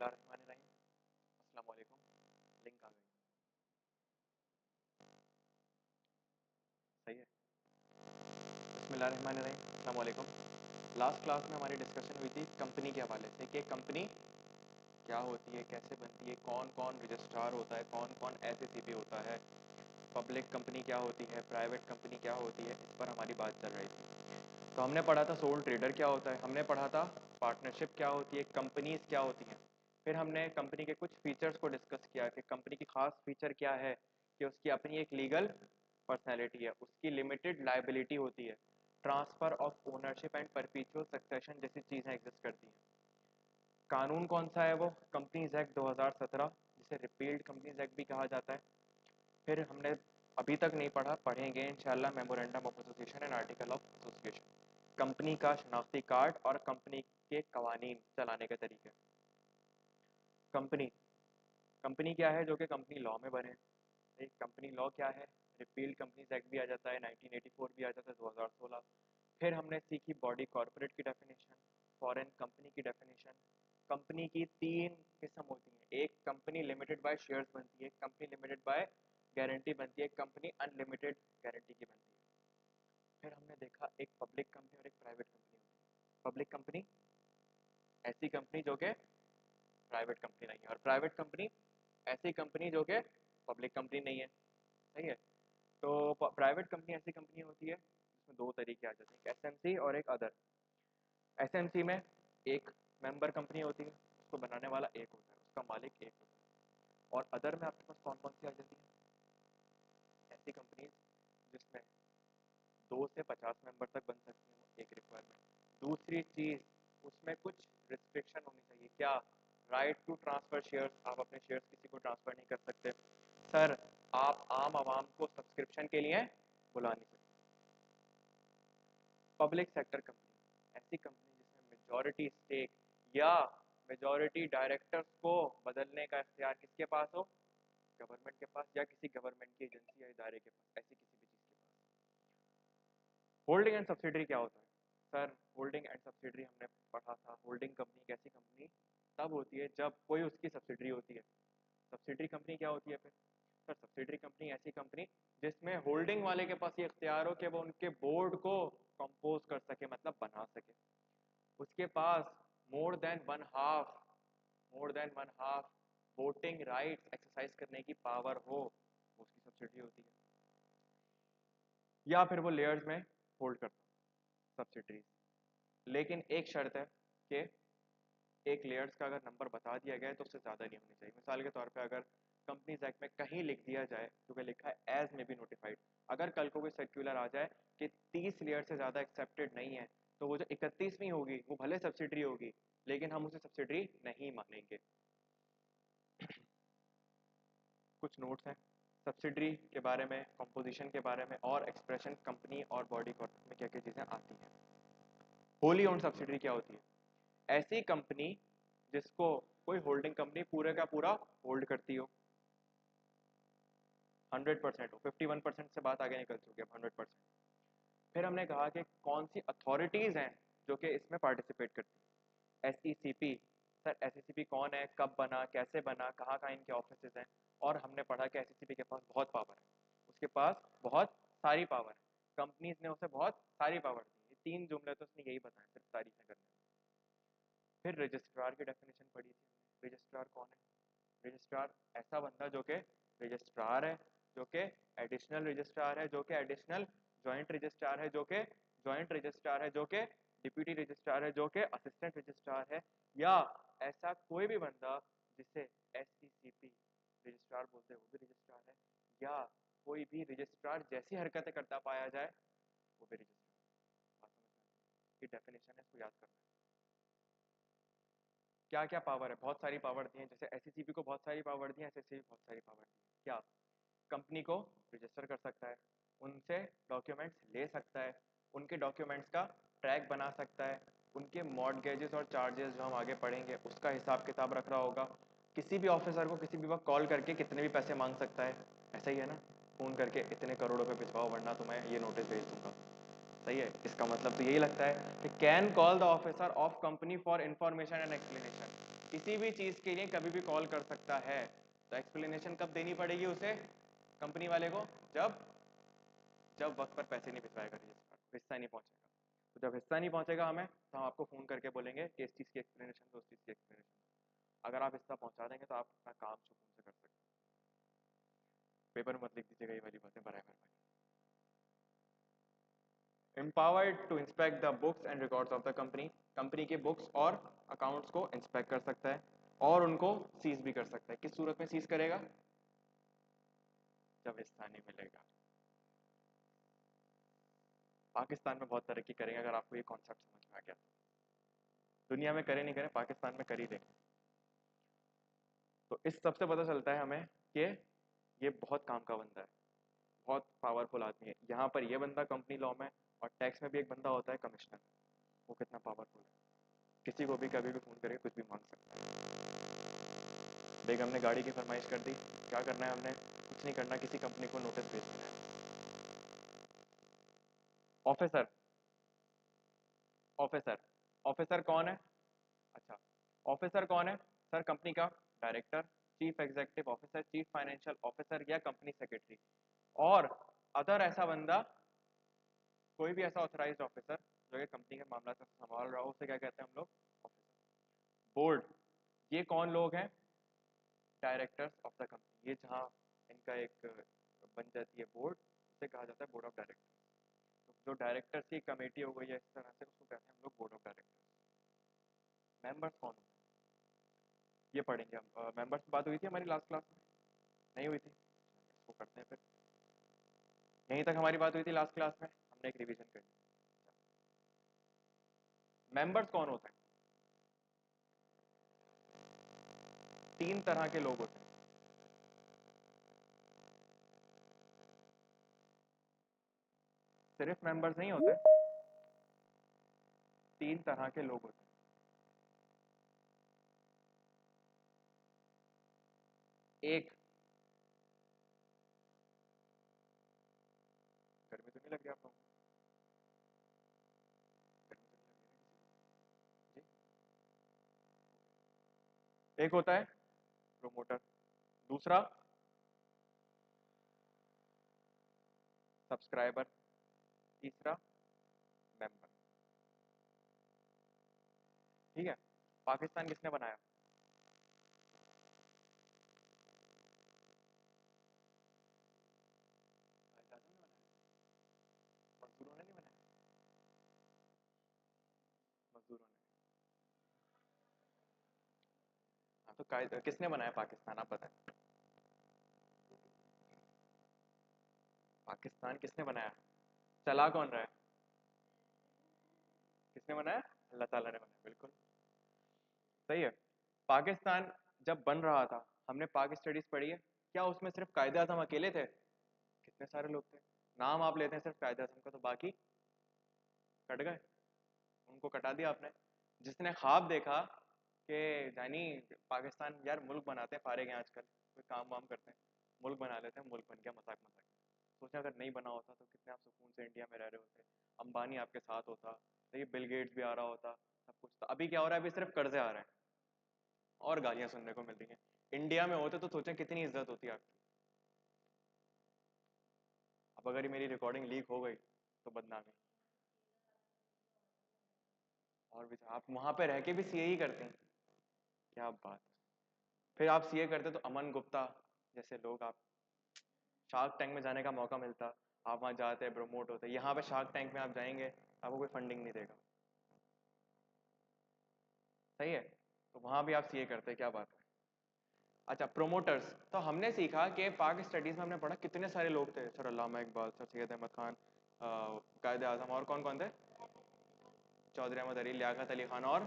बिस्मिल्लाहिर्रहमानिर्रहीम। अस्सलाम वालेकुम। लिंक आ गई, सही है। बिस्मिल्लाहिर्रहमानिर्रहीम, अस्सलाम वालेकुम। लास्ट क्लास में हमारी डिस्कशन हुई थी कंपनी के हवाले से कि कंपनी क्या होती है, कैसे बनती है, कौन कौन रजिस्ट्रार होता है, कौन कौन एसईसीपी होता है, पब्लिक कंपनी क्या होती है, प्राइवेट कंपनी क्या होती है, इस पर हमारी बात चल रही थी। तो हमने पढ़ा था सोल ट्रेडर क्या होता है, हमने पढ़ा था पार्टनरशिप क्या होती है, कंपनीज क्या होती हैं। फिर हमने कंपनी के कुछ फीचर्स को डिस्कस किया कि कंपनी की खास फीचर क्या है कि उसकी अपनी एक लीगल पर्सनैलिटी है, उसकी लिमिटेड लाइबिलिटी होती है, transfer of ownership and परपीचुअल succession जैसी चीज़ें एग्जिस्ट करती हैं। कानून कौन सा है वो कंपनीज एक्ट 2017, जिसे रिपील्ड कंपनीज एक्ट भी कहा जाता है। फिर हमने अभी तक नहीं पढ़ा, पढ़ेंगे इंशाल्लाह memorandum of association and article of association, company का शनाख्ती कार्ड और कंपनी के कवानीन चलाने के तरीके। कंपनी कंपनी क्या है जो कि कंपनी लॉ में बने। एक कंपनी लॉ क्या है, रिपील्ड कंपनीज एक्ट भी आ जाता है, 1984 भी आ जाता है, 2016। फिर हमने सीखी बॉडी कॉर्पोरेट की डेफिनेशन, फॉरेन कंपनी की डेफिनेशन। कंपनी की तीन किस्म होती हैं, एक कंपनी लिमिटेड बाय शेयर्स बनती है, एक कंपनी लिमिटेड बाय गारंटी बनती है, एक कंपनी अनलिमिटेड गारंटी की बनती है। फिर हमने देखा एक पब्लिक कंपनी और एक प्राइवेट कंपनी होती है। पब्लिक कंपनी ऐसी कंपनी जो कि प्राइवेट कंपनी नहीं है, और प्राइवेट कंपनी ऐसी कंपनी जो कि पब्लिक कंपनी नहीं है, सही है। तो प्राइवेट कंपनी ऐसी कंपनी होती है जिसमें दो तरीके आ जाते हैं, एक एसएमसी और एक अदर। एसएमसी में एक मेंबर कंपनी होती है, उसको बनाने वाला एक होता है, उसका मालिक एक होता है। और अदर में आपके पास कौन कौन सी आ जाती है, ऐसी कंपनी जिसमें 2 से 50 मेंबर तक बन सकती है, वो एक रिक्वायरमेंट। दूसरी चीज, उसमें कुछ रिस्ट्रिक्शन होनी चाहिए, क्या, राइट टू ट्रांसफर शेयर्स, आप अपने शेयर्स किसी को ट्रांसफर नहीं कर सकते। सर, आप आम आवाम को सब्सक्रिप्शन के लिए बुला नहीं सकते। पब्लिक सेक्टर कंपनी ऐसी कंपनी जिसमें मेजॉरिटी स्टेक या मेजॉरिटी डायरेक्टर्स को बदलने का इख्तियार किसके पास हो, गवर्नमेंट के पास या किसी गवर्नमेंट की एजेंसी या इदारे के पास, ऐसी किसी भी चीज के पास। होल्डिंग एंड सब्सिडरी क्या होता है, सर होल्डिंग एंड सब्सिडरी हमने पढ़ा था। होल्डिंग कंपनी कैसी कंपनी तब होती है जब कोई उसकी सब्सिडरी होती है। सब्सिडरी कंपनी क्या होती है फिर, सर सब्सिडरी कंपनी ऐसी कंपनी जिसमें होल्डिंग वाले के पास ये इख्तियार हो कि वो उनके बोर्ड को कंपोज कर सके, मतलब बना सके, उसके पास more than one half voting rights exercise करने की पावर हो, उसकी सब्सिडरी होती है। या फिर वो लेयर्स में होल्ड करता सब्सिडरीज, लेकिन एक शर्त है कि एक लेयर्स का अगर नंबर बता दिया गया है तो उससे ज़्यादा नहीं होनी चाहिए। मिसाल के तौर पे अगर कंपनीज एक्ट में कहीं लिख दिया जाए, क्योंकि लिखा है एज में बी नोटिफाइड, अगर कल को कोई सर्कुलर आ जाए कि 30 लेयर से ज़्यादा एक्सेप्टेड नहीं है, तो वो जो 31वीं होगी वो भले सब्सिडरी होगी, लेकिन हम उसे सब्सिडरी नहीं मानेंगे। कुछ नोट्स हैं सब्सिडरी के बारे में, कंपोजिशन के बारे में, और एक्सप्रेशन कंपनी और बॉडी कॉर्पोरेट में क्या क्या चीज़ें आती हैं। होली ओन्ड सब्सिडरी क्या होती है, ऐसी कंपनी जिसको कोई होल्डिंग कंपनी पूरे का पूरा होल्ड करती हो, 100% हो, 51% से बात आगे निकल चुकी है, 100%। फिर हमने कहा कि कौन सी अथॉरिटीज हैं जो कि इसमें पार्टिसिपेट करती है। एसईसीपी, सर एसईसीपी कौन है, कब बना, कैसे बना, कहाँ कहाँ इनके ऑफिस हैं। और हमने पढ़ा कि एसईसीपी के पास बहुत पावर है, उसके पास बहुत सारी पावर है, कंपनीज ने उसे बहुत सारी पावर दी। ये 3 जुमले तो उसने यही बताए सिर्फ तारीफें करने में। फिर रजिस्ट्रार की डेफिनेशन पढ़ी थी हमने। रजिस्ट्रार कौन है, रजिस्ट्रार ऐसा बंदा जो कि रजिस्ट्रार है, जो कि एडिशनल रजिस्ट्रार है, जो कि एडिशनल जॉइंट रजिस्ट्रार है, जो कि जॉइंट रजिस्ट्रार है, जो कि डिप्यूटी रजिस्ट्रार है, जो कि असिस्टेंट रजिस्ट्रार है, या ऐसा कोई भी बंदा जिसे एसईसीपी रजिस्ट्रार बोलते हैं वो भी रजिस्ट्रार है, या कोई भी रजिस्ट्रार जैसी हरकतें करता पाया जाए वो भी रजिस्ट्रार। बात समझ में आती है, ये डेफिनेशन है, इसको याद करना है। क्या क्या पावर है, बहुत सारी पावर दी है, जैसे एसईसीपी को बहुत सारी पावर दी है, एसएससी भी बहुत सारी पावर दी है। क्या, कंपनी को रजिस्टर कर सकता है, उनसे डॉक्यूमेंट्स ले सकता है, उनके डॉक्यूमेंट्स का ट्रैक बना सकता है, उनके मॉर्टगेजेस और चार्जेस जो हम आगे पढ़ेंगे उसका हिसाब किताब रख रहा होगा, किसी भी ऑफिसर को किसी भी वक्त कॉल करके कितने भी पैसे मांग सकता है, ऐसा ही है ना, फोन करके इतने करोड़ रुपए भिजवाओ वरना तो मैं ये नोटिस भेज दूंगा। सही है, इसका मतलब तो यही लगता है कि can call the officer of company for information and explanation. किसी भी चीज़ के लिए कभी भी कॉल कर सकता है। तो एक्सप्लेनेशन कब देनी पड़ेगी उसे, कंपनी वाले को, जब जब वक्त पर पैसे नहीं भिजवाएगा रजिस्ट्रार को, हिस्सा नहीं पहुंचेगा। तो जब हिस्सा नहीं पहुंचेगा हमें, तो हम आपको फ़ोन करके बोलेंगे कि इस चीज़ की एक्सप्लेनेशन दो, उस चीज़ की एक्सप्लेनेशन दो। अगर आप हिस्सा पहुंचा देंगे तो आप अपना काम सुकून से कर सकते हैं। पेपर मत लिख दीजिएगा ये वाली बातें, बराबर। Empowered to inspect the books and records of the company, company के बुक्स और अकाउंट्स को इंस्पेक्ट कर सकता है और उनको सीज भी कर सकता है। किस सूरत में सीज करेगा, जब हिस्सा नहीं मिलेगा। पाकिस्तान में बहुत तरक्की करेंगे अगर आपको ये कॉन्सेप्ट समझ में आ गया। दुनिया में करे नहीं करे, पाकिस्तान में कर ही देंगे। तो इस सबसे पता चलता है हमें कि ये बहुत काम का बंदा है, बहुत पावरफुल आदमी है। यहाँ पर ये बंदा कंपनी लॉ में और टैक्स में भी एक बंदा होता है कमिश्नर, वो कितना पावरफुल है, किसी को भी कभी भी फोन करके कुछ भी मांग सकता है। देख हमने गाड़ी की फरमाइश कर दी, क्या करना है हमने, कुछ नहीं करना, किसी कंपनी को नोटिस भेज देना है। ऑफिसर, ऑफिसर ऑफिसर कौन है, अच्छा ऑफिसर कौन है सर, कंपनी का director, chief executive officer, chief financial officer या कंपनी सेक्रेटरी, और अदर ऐसा बंदा, कोई भी ऐसा ऑथराइज्ड ऑफिसर जो कि कंपनी के मामला से संभाल रहा हो, उसे क्या कहते हैं हम लोग, ऑफिसर। बोर्ड, ये कौन लोग हैं, डायरेक्टर्स ऑफ द कंपनी। ये जहाँ इनका एक बन जाती है बोर्ड, उसे कहा जाता है बोर्ड ऑफ डायरेक्टर्स। तो जो डायरेक्टर्स की कमेटी हो गई है इस तरह से, उसको कहते हैं हम लोग बोर्ड ऑफ डायरेक्टर्स। मेंबर्स कौन होते हैं, ये पढ़ेंगे हम। मेंबर्स की बात हुई थी हमारी लास्ट क्लास में, नहीं हुई थी, इसको करते हैं फिर। यहीं तक हमारी बात हुई थी लास्ट क्लास में, हमने एक रिवीजन कर ली। मेंबर्स कौन होते हैं, तीन तरह के लोग होते हैं। सिर्फ मेंबर्स नहीं होते, तीन तरह के लोग होते हैं। एक, गर्मी तो नहीं लग रही आप लोगों को, गर्मी तो नहीं लग रही है जी। एक होता है प्रोमोटर, दूसरा सब्सक्राइबर, तीसरा मेंबर। ठीक है, पाकिस्तान किसने बनाया, मजदूरों ने नहीं बनाया, मजदूरों ने। हाँ तो किसने बनाया पाकिस्तान, आप बताएं। पाकिस्तान किसने बनाया, चला कौन रहा है, किसने बनाया, अल्लाह ताला ने बनाया, बिल्कुल सही है। पाकिस्तान जब बन रहा था, हमने पाक स्टडीज पढ़ी है, क्या उसमें सिर्फ कायदे आजम अकेले थे, कितने सारे लोग थे। नाम आप लेते हैं सिर्फ कायदे आजम का, तो बाकी कट गए, उनको कटा दिया आपने। जिसने ख्वाब देखा कि जानी पाकिस्तान यार मुल्क बनाते हैं, फारिग हैं आजकल, कोई काम वाम करते हैं, मुल्क बना लेते हैं, मुल्क बन गया मजाक मजाक में। सोचा अगर नहीं बना होता तो कितने आप सुकून से इंडिया में रह रहे होते, अंबानी आपके साथ होता, तो ये बिल गेट्स भी आ रहा होता, सब कुछ। तो अभी क्या हो रहा है, अभी सिर्फ कर्जे आ रहे हैं और गालियां सुनने को मिल रही हैं। इंडिया में होते तो सोचें कितनी इज्जत होती है आपकी। अब अगर ये मेरी रिकॉर्डिंग लीक हो गई तो बदनामी। और भी आप वहां पे रह के भी सीए ही करते हैं, क्या बात है। फिर आप सीए करते तो अमन गुप्ता जैसे लोग, आप शार्क टैंक में जाने का मौका मिलता, आप वहां जाते प्रमोट होते। यहाँ पे शार्क टैंक में आप जाएंगे, आपको कोई फंडिंग नहीं देगा, सही है। तो वहां भी आप सीए करते, क्या बात है। अच्छा प्रोमोटर्स, तो हमने सीखा कि पाक स्टडीज में हमने पढ़ा कितने सारे लोग थे, सर अल्लामा इकबाल, सर सैयद अहमद खान, कायदे आजम, और कौन कौन थे, चौधरी अहमद अली, लियाकत अली खान, और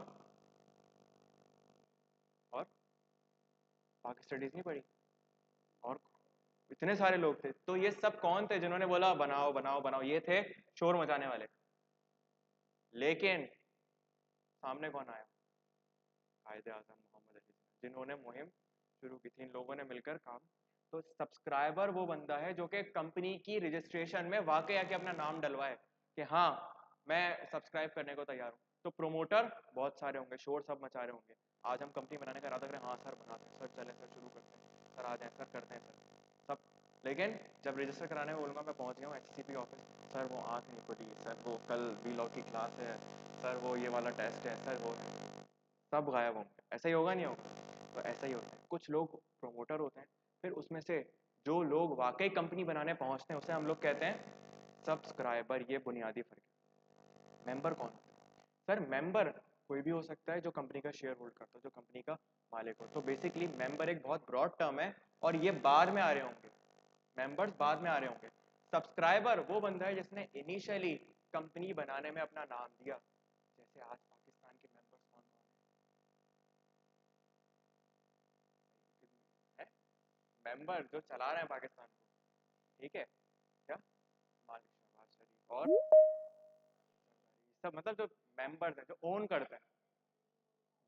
पाक स्टडीज नहीं पढ़ी, और इतने सारे लोग थे। तो ये सब कौन थे जिन्होंने बोला बनाओ बनाओ बनाओ, ये थे शोर मचाने वाले। लेकिन सामने कौन आया, कायदे आजम मोहम्मद अली जिन्ना, जिन्होंने मुहिम शुरू की थी, इन लोगों ने मिलकर काम। तो सब्सक्राइबर वो बंदा है जो कि कंपनी की रजिस्ट्रेशन में वाकई आके अपना नाम डलवाए कि हाँ मैं सब्सक्राइब करने को तैयार हूँ। तो प्रोमोटर बहुत सारे होंगे, शोर सब मचा रहे होंगे, आज हम कंपनी बनाने का इरादा करें, हाँ सर बनाते हैं, सर चलें सर शुरू करते हैं, सर आ जाएं सर करते हैं सर सब। लेकिन जब रजिस्टर कराने में बोलूँगा, मैं पहुँच गया हूँ HCP ऑफिस, सर वो आँख नहीं खुली, सर वो कल V-Log की क्लास है, सर वो ये वाला टेस्ट है, सर वो है, सब गायब होंगे। ऐसा ही होगा नहीं होगा? तो ऐसा ही होता है। कुछ लोग प्रोमोटर होते हैं, फिर उसमें से जो लोग वाकई कंपनी बनाने पहुंचते हैं उसे हम लोग कहते हैं सब्सक्राइबर। ये बुनियादी फर्क है। मेंबर कौन होता है? सर मेंबर कोई भी हो सकता है जो कंपनी का शेयर होल्ड करता हो, जो कंपनी का मालिक हो। तो बेसिकली मेंबर एक बहुत ब्रॉड टर्म है और ये बाद में आ रहे होंगे, मेंबर्स बाद में आ रहे होंगे। सब्सक्राइबर वो बंदा है जिसने इनिशियली कंपनी बनाने में अपना नाम दिया। जैसे आज पाकिस्तान के मेंबर्स कौन कौन है? मेंबर जो चला रहे हैं पाकिस्तान को, ठीक है क्या? मालिक शहबाज शरीफ और सब, मतलब जो मेंबर्स हैं, जो ओन करते हैं,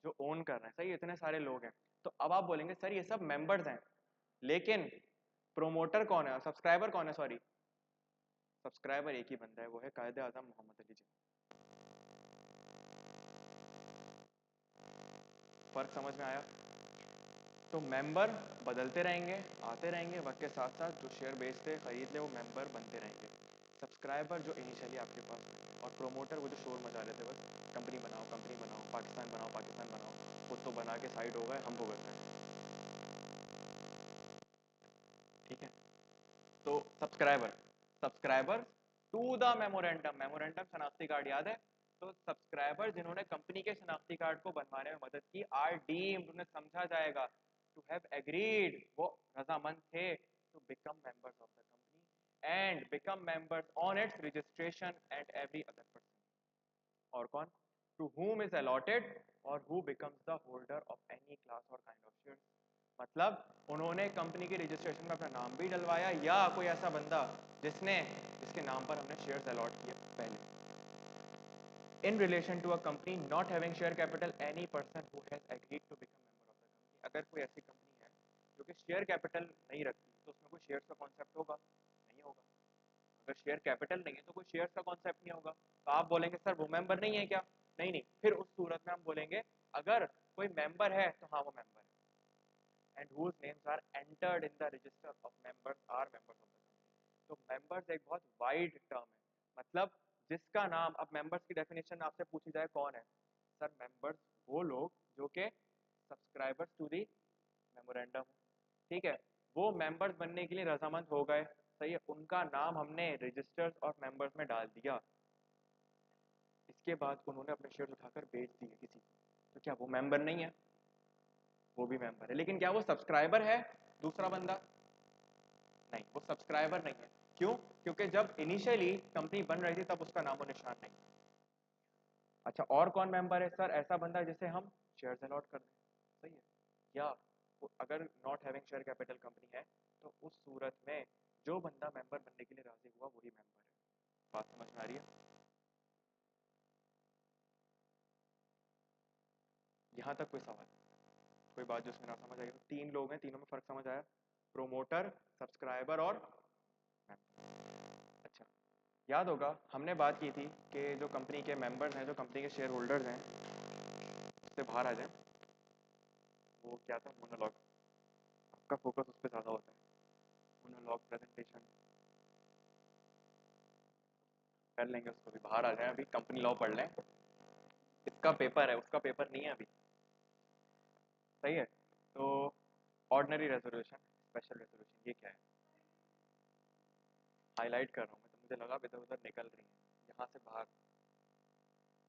जो ओन कर रहे हैं, सही, इतने सारे लोग हैं। तो अब आप बोलेंगे सर ये सब मेंबर्स हैं, लेकिन प्रोमोटर कौन है, सब्सक्राइबर कौन है? सॉरी, सब्सक्राइबर एक ही बंदा है, वो है कायदे आजम मोहम्मद अली जिन्ना। फर्क समझ में आया? तो मेंबर बदलते रहेंगे, आते रहेंगे, वक्त के साथ साथ जो शेयर बेचते खरीद ले वो मेंबर बनते रहेंगे। सब्सक्राइबर जो इनिशियली आपके पास है, और प्रोमोटर वो जो शोर मचा रहे थे बस, कंपनी बनाओ, पाकिस्तान बनाओ, पाकिस्तान बनाओ, खुद तो बना के साइड हो गए, हम भुगत रहे हैं। ठीक है? तो subscriber, subscriber to the memorandum, memorandum शनाख्ती कार्ड याद है? तो सब्सक्राइबर जिन्होंने कंपनी के शनाख्ती कार्ड को बनवाने में मदद की, आर डीम्ड, उन्हें समझा जाएगा टू हैव एग्रीड, वो रजामंद थे to become members of the company and become members on its registration and every other person. और कौन? टू whom is allotted और who becomes the holder of any class or kind of shares। मतलब उन्होंने company के registration में अपना नाम भी डलवाया, या कोई ऐसा बंदा जिसके नाम पर हमने शेयर्स अलॉट किए पहले। In relation to a company not having share capital, any person who has agreed to become member of the company। अगर कोई ऐसी कंपनी है जो कि शेयर कैपिटल नहीं रखती, तो उसमें कोई शेयर्स का कॉन्सेप्ट होगा? नहीं होगा। अगर शेयर कैपिटल नहीं है तो कोई शेयर्स का कॉन्सेप्ट नहीं होगा। तो आप बोलेंगे सर वो मेंबर नहीं है क्या? नहीं नहीं, फिर उस सूरत में हम बोलेंगे अगर कोई मेंबर है तो हाँ वो मेंबर है, and whose names are entered in the register of members are members of the company। तो मेंबर्स एक बहुत वाइड टर्म है, मतलब जिसका नाम, अब मेंबर्स की डेफिनेशन आपसे पूछी जाए कौन है, सर मेंबर्स वो लोग जो के सब्सक्राइबर्स टू दी मेमोरेंडम, ठीक है, वो मेंबर्स बनने के लिए रजामंद हो गए, सही है, उनका नाम हमने रजिस्टर्स और मेंबर्स में डाल दिया, इसके बाद उन्होंने अपने शेयर उठाकर बेच दिए किसी को, तो क्या वो मेंबर नहीं है? वो भी मेंबर है, लेकिन क्या वो सब्सक्राइबर है? दूसरा बंदा नहीं, वो सब्सक्राइबर नहीं है। क्यों? क्योंकि जब इनिशियली कंपनी बन रही थी तब उसका नामो निशान नहीं। अच्छा, और कौन मेंबर है? सर ऐसा बंदा जिसे हम शेयर्स अलॉट कर दें, सही है, या अगर not having share capital company है तो उस सूरत में जो बंदा मेंबर बनने के लिए राजी हुआ वही मेंबर है। बात समझ में आ रही है? यहाँ तक कोई सवाल, कोई बात जो उसमें ना समझ आई? तीन लोग हैं, तीनों में फर्क समझ आया? प्रोमोटर, सब्सक्राइबर और मेंबर। अच्छा, याद होगा हमने बात की थी कि जो कंपनी के मेंबर्स हैं, जो कंपनी के शेयर होल्डर्स हैं, उससे बाहर आ जाए। वो क्या था? मोनोलॉग। आपका फोकस उस पर ज़्यादा होता है, मोनोलॉग प्रेजेंटेशन कर लेंगे, उसको भी बाहर आ जाए, अभी कंपनी लॉ पढ़ लें, इसका पेपर है, उसका पेपर नहीं है अभी, सही है? तो ऑर्डिनरी रेजोल्यूशन, स्पेशल रेजोल्यूशन, ये क्या है? हाईलाइट कर रहा हूँ मैं, तो मुझे लगा इधर उधर निकल रही है, यहाँ से बाहर,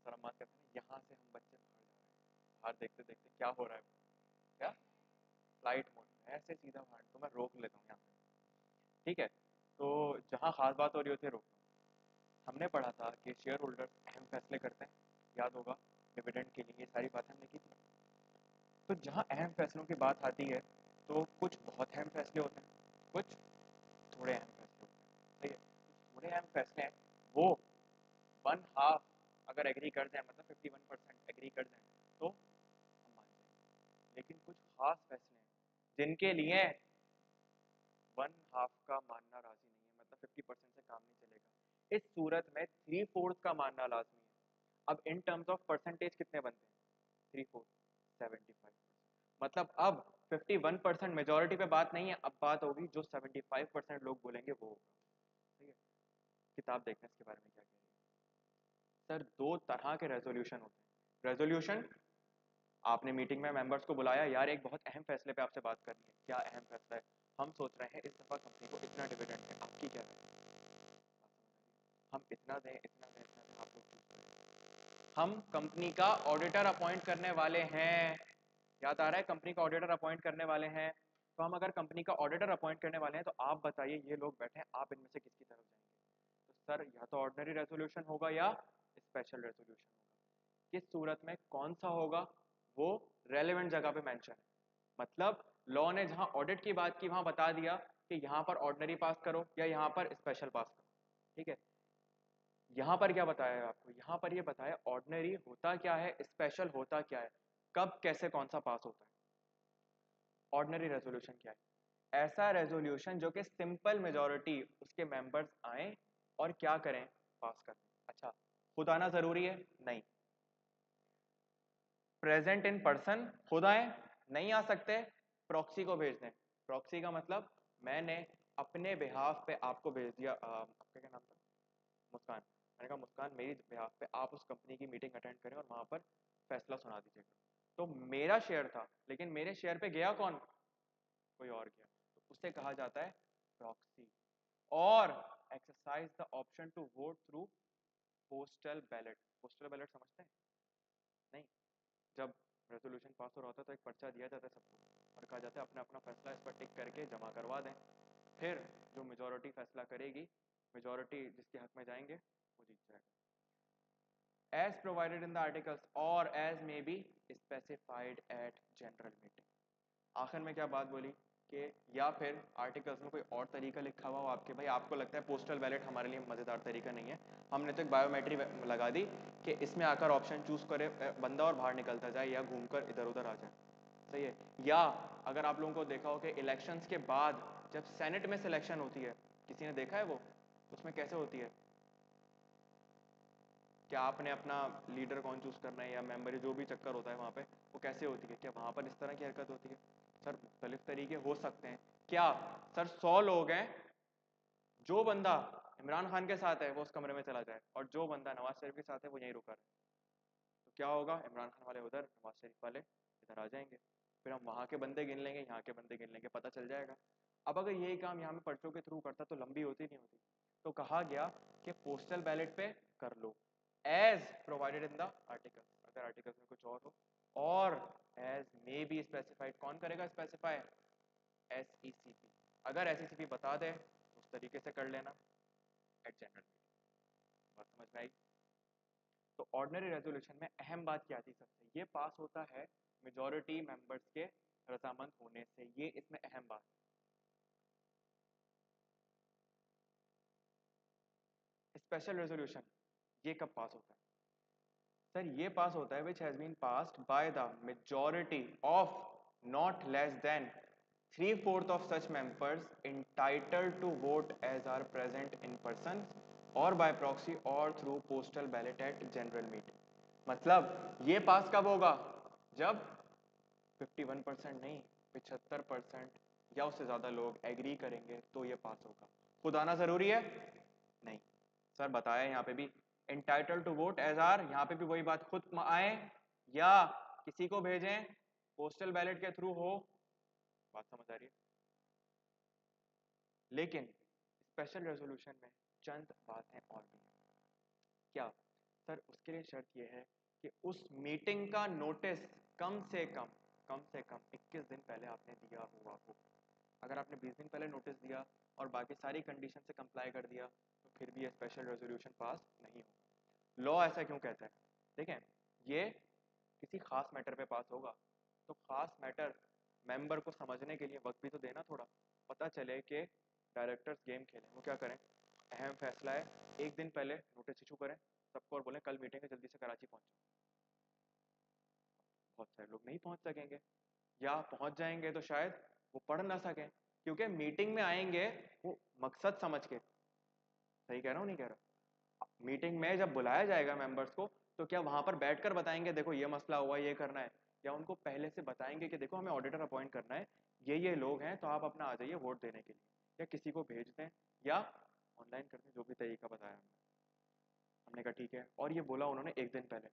शर्मा कहते हैं यहाँ से हम बच्चे बाहर जा रहे हैं, बाहर देखते देखते क्या हो रहा है, क्या फ्लाइट मोड में, ऐसे सीधा बाहर, तो मैं रोक लेता हूँ यहाँ पे, ठीक है? तो जहाँ खास बात हो रही होती है रोकता हूँ। हमने पढ़ा था कि शेयर होल्डर अहम फैसले करते हैं, याद होगा, डिविडेंड के लिए, ये सारी बातें हमने की थी। तो जहाँ अहम फैसलों की बात आती है तो कुछ बहुत अहम फैसले होते हैं, कुछ थोड़े अहम फैसले होते हैं, ठीक है? थोड़े अहम फैसले हैं वो वन हाफ अगर एग्री कर जाए, मतलब 51% एग्री कर जाए तो हम मान जाएंगे, लेकिन कुछ खास फैसले हैं जिनके लिए वन हाफ का मानना राजी नहीं है, मतलब 50% से काम नहीं चलेगा, इस सूरत में 3/4 का मानना लाजमी है। अब इन टर्म्स ऑफ परसेंटेज कितने बनते हैं? 3/4, 75%। मतलब अब 51% मेजोरिटी पे बात नहीं है, अब बात होगी जो 75% लोग बोलेंगे वो होगा। ठीक है, किताब देखना इसके बारे में क्या कह रही है। सर दो तरह के रेजोल्यूशन होते हैं। रेजोल्यूशन, आपने मीटिंग में मेंबर्स को बुलाया, यार एक बहुत अहम फैसले पे आपसे बात करनी है। क्या अहम फैसला है? हम सोच रहे हैं इस दफा कंपनी को इतना डिविडेंड है, आपकी क्या राय है? हम इतना दें, इतना दें, इतना दें, आप लोग चूज करें। हम कंपनी का ऑडिटर अपॉइंट करने वाले हैं, याद आ रहा है, कंपनी का ऑडिटर अपॉइंट करने वाले हैं। तो हम अगर कंपनी का ऑडिटर अपॉइंट करने वाले हैं तो आप बताइए, ये लोग बैठे हैं, आप इनमें से किसकी तरफ जाएंगे? तो सर या तो ऑर्डिनरी रेजोल्यूशन होगा या स्पेशल रेजोल्यूशन होगा। किस सूरत में कौन सा होगा वो रेलेवेंट जगह पे मेंशन है। मतलब लॉ ने जहां ऑडिट की बात की वहां बता दिया कि यहां पर ऑर्डिनरी पास करो या यहां पर स्पेशल पास करो। ठीक है, यहां पर क्या बताया है आपको? यहां पर ये बताया ऑर्डिनरी होता क्या है, स्पेशल होता क्या है, कब कैसे कौन सा पास होता है। ऑर्डिनरी रेजोल्यूशन क्या है? ऐसा रेजोल्यूशन जो कि सिंपल मेजोरिटी उसके मेंबर्स आए और क्या करें, पास कर दें। अच्छा, खुद आना जरूरी है? नहीं। प्रेजेंट इन पर्सन खुद आए, नहीं आ सकते, प्रॉक्सी को भेज दें। प्रॉक्सी का मतलब मैंने अपने बिहाफ पे आपको भेज दिया, आपका क्या नाम था? मुस्कान। मैंने कहा मुस्कान मेरी बिहाफ पे आप उस कंपनी की मीटिंग अटेंड करें और वहां पर फैसला सुना दीजिएगा। तो मेरा शेयर था, लेकिन मेरे शेयर पे गया कौन? कोई और गया, तो उसे कहा जाता है प्रॉक्सी। और exercise the option to vote through postal ballot. Postal ballot समझते हैं? नहीं। जब रेजोल्यूशन पास हो रहा होता है तो एक पर्चा दिया जाता है सबको और कहा जाता है अपना अपना फैसला इस पर टिक करके जमा करवा दें। फिर जो मेजोरिटी फैसला करेगी, मेजोरिटी जिसके हक में जाएंगे वो जीत जाएगा। As provided in the articles और as may be specified at general meeting. आखिर में क्या बात बोली कि या फिर आर्टिकल्स में कोई और तरीका लिखा हुआ हो आपके, भाई आपको लगता है पोस्टल बैलेट हमारे लिए मज़ेदार तरीका नहीं है, हमने तो एक बायोमेट्रिक लगा दी कि इसमें आकर ऑप्शन चूज करे बंदा और बाहर निकलता जाए या घूमकर इधर उधर आ जाए। सही है। या अगर आप लोगों को देखा हो कि इलेक्शंस के बाद जब सेनेट में सिलेक्शन होती है, किसी ने देखा है वो, उसमें कैसे होती है? क्या आपने अपना लीडर कौन चूज करना है या मेंबर, जो भी चक्कर होता है वहां पे, वो कैसे होती है? क्या वहां पर इस तरह की हरकत होती है? सर मुख्तलिफ तरीके हो सकते हैं। क्या सर 100 लोग हैं, जो बंदा इमरान खान के साथ है वो उस कमरे में चला जाए और जो बंदा नवाज शरीफ के साथ है वो यहीं रुका रहे, तो क्या होगा? इमरान खान वाले उधर, नवाज शरीफ वाले इधर आ जाएंगे। फिर हम वहां के बंदे गिन लेंगे, यहाँ के बंदे गिन लेंगे, पता चल जाएगा। अब अगर यही काम यहाँ में पर्चों के थ्रू करता तो लंबी होती नहीं होती। तो कहा गया कि पोस्टल बैलेट पे कर लो as provided in the article, अगर आर्टिकल में कुछ और हो, और एज मे बी स्पेसिफाइड, कौन करेगा स्पेसिफाई? SECP। अगर SECP बता दे तो उस तरीके से कर लेना एट जनरल मीटिंग। बात समझ में आई? तो ऑर्डिनरी रेजोल्यूशन में अहम बात क्या थी? सबसे ये पास होता है मेजॉरिटी मेंबर्स के रजामंद होने से, ये इसमें अहम बात है। स्पेशल रेजोल्यूशन ये कब पास होता है? सर ये पास होता है which has been passed by the majority of not less than 3/4 of such members entitled to vote as are present in person or by proxy or through postal ballot at general meeting। मतलब ये पास कब होगा? जब 51% नहीं, 75% या उससे ज्यादा लोग एग्री करेंगे तो ये पास होगा। खुद आना जरूरी है? नहीं। सर बताया यहाँ पे भी entitled to vote as are, यहाँ पे भी वही बात, खुद आए या किसी को भेजें, पोस्टल बैलेट के थ्रू हो। बात समझ आ रही है? लेकिन स्पेशल रेजोल्यूशन में चंद बातें और भी हैं। क्या? सर उसके लिए शर्त यह है कि उस मीटिंग का नोटिस कम से कम 21 दिन पहले आपने दिया हुआ हो। अगर आपने 20 दिन पहले नोटिस दिया और बाकी सारी कंडीशन से कंप्लाई कर दिया तो फिर भी ये स्पेशल रेजोल्यूशन पास नहीं होगा। लॉ ऐसा क्यों कहता है? देखें, ये किसी खास मैटर पे पास होगा तो खास मैटर मेंबर को समझने के लिए वक्त भी तो देना थोड़ा। पता चले कि डायरेक्टर्स गेम खेलें, वो क्या करें, अहम फैसला है, एक दिन पहले नोटिस इशू करें सबको और बोलें कल मीटिंग है जल्दी से कराची पहुंचो। बहुत सारे लोग नहीं पहुंच सकेंगे, या पहुंच जाएंगे तो शायद वो पढ़ ना सकें, क्योंकि मीटिंग में आएंगे वो मकसद समझ के। सही कह रहा हूँ नहीं कह रहा? मीटिंग में जब बुलाया जाएगा मेंबर्स को तो क्या वहां पर बैठकर बताएंगे देखो ये मसला हुआ ये करना है, या उनको पहले से बताएंगे कि देखो हमें ऑडिटर अपॉइंट करना है, ये लोग हैं, तो आप अपना आ जाइए वोट देने के लिए, या किसी को भेज दें या ऑनलाइन कर दें, जो भी तरीका बताया हमने। हमने कहा ठीक है, और ये बोला उन्होंने एक दिन पहले।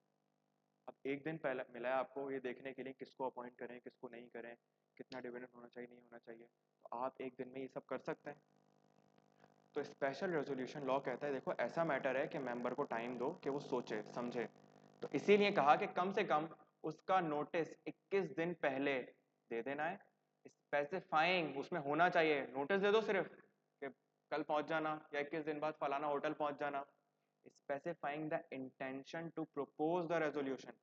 अब एक दिन पहले मिला है आपको ये देखने के लिए किसको अपॉइंट करें किसको नहीं करें, कितना डिविडेंड होना चाहिए नहीं होना चाहिए, तो आप एक दिन में ये सब कर सकते हैं। तो स्पेशल रेजोल्यूशन लॉ कहता है देखो ऐसा मैटर है कि मेंबर को टाइम दो कि वो सोचे समझे, तो इसीलिए कहा कि कम से कम उसका नोटिस 21 दिन पहले दे देना है। स्पेसिफाइंग उसमें होना चाहिए, नोटिस दे दो सिर्फ कि कल पहुंच जाना या 21 दिन बाद फलाना होटल पहुंच जाना। Specifying the intention to propose the resolution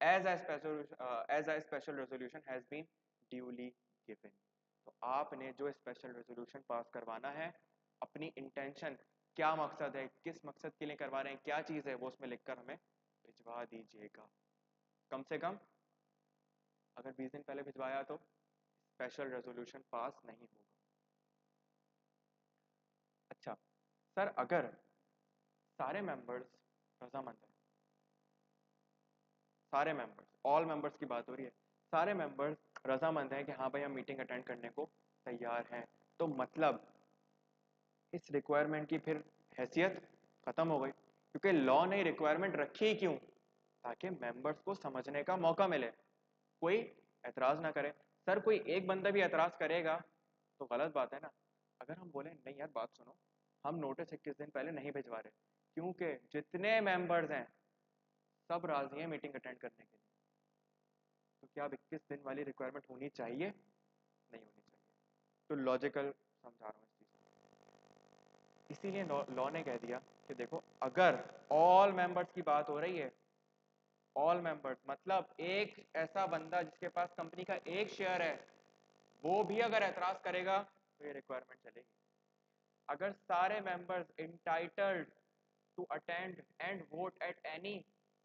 as a special resolution has been duly given। तो आपने जो स्पेशल रेजोल्यूशन पास करवाना है, अपनी इंटेंशन क्या मकसद है, किस मकसद के लिए करवा रहे हैं, क्या चीज है, वो उसमें लिखकर हमें भिजवा दीजिएगा। कम से कम अगर 20 दिन पहले भिजवाया तो स्पेशल रेजोल्यूशन पास नहीं होगा। अच्छा सर, अगर सारे मेंबर्स रजामंद हैं, सारे मेंबर्स, ऑल मेंबर्स की बात हो रही है, सारे मेंबर्स रजामंद हैं कि हाँ भाई हम मीटिंग अटेंड करने को तैयार हैं, तो मतलब इस रिक्वायरमेंट की फिर हैसियत खत्म हो गई, क्योंकि लॉ ने रिक्वायरमेंट रखी ही क्यों, ताकि मेंबर्स को समझने का मौका मिले, कोई एतराज ना करे। सर कोई एक बंदा भी एतराज करेगा तो गलत बात है ना। अगर हम बोले नहीं यार बात सुनो, हम नोटिस 21 दिन पहले नहीं भिजवा रहे, क्योंकि जितने मेंबर्स हैं सब राजी हैं मीटिंग अटेंड करने के लिए, तो क्या अब 21 दिन वाली रिक्वायरमेंट होनी चाहिए, नहीं होनी चाहिए। तो लॉजिकल समझा रहा हूँ इस चीज को। इसीलिए लॉ ने कह दिया कि देखो अगर ऑल मेंबर्स की बात हो रही है, ऑल मेंबर्स मतलब एक ऐसा बंदा जिसके पास कंपनी का एक शेयर है, वो भी अगर एतराज करेगा तो ये रिक्वायरमेंट चलेगी। अगर सारे members entitled to attend and vote at any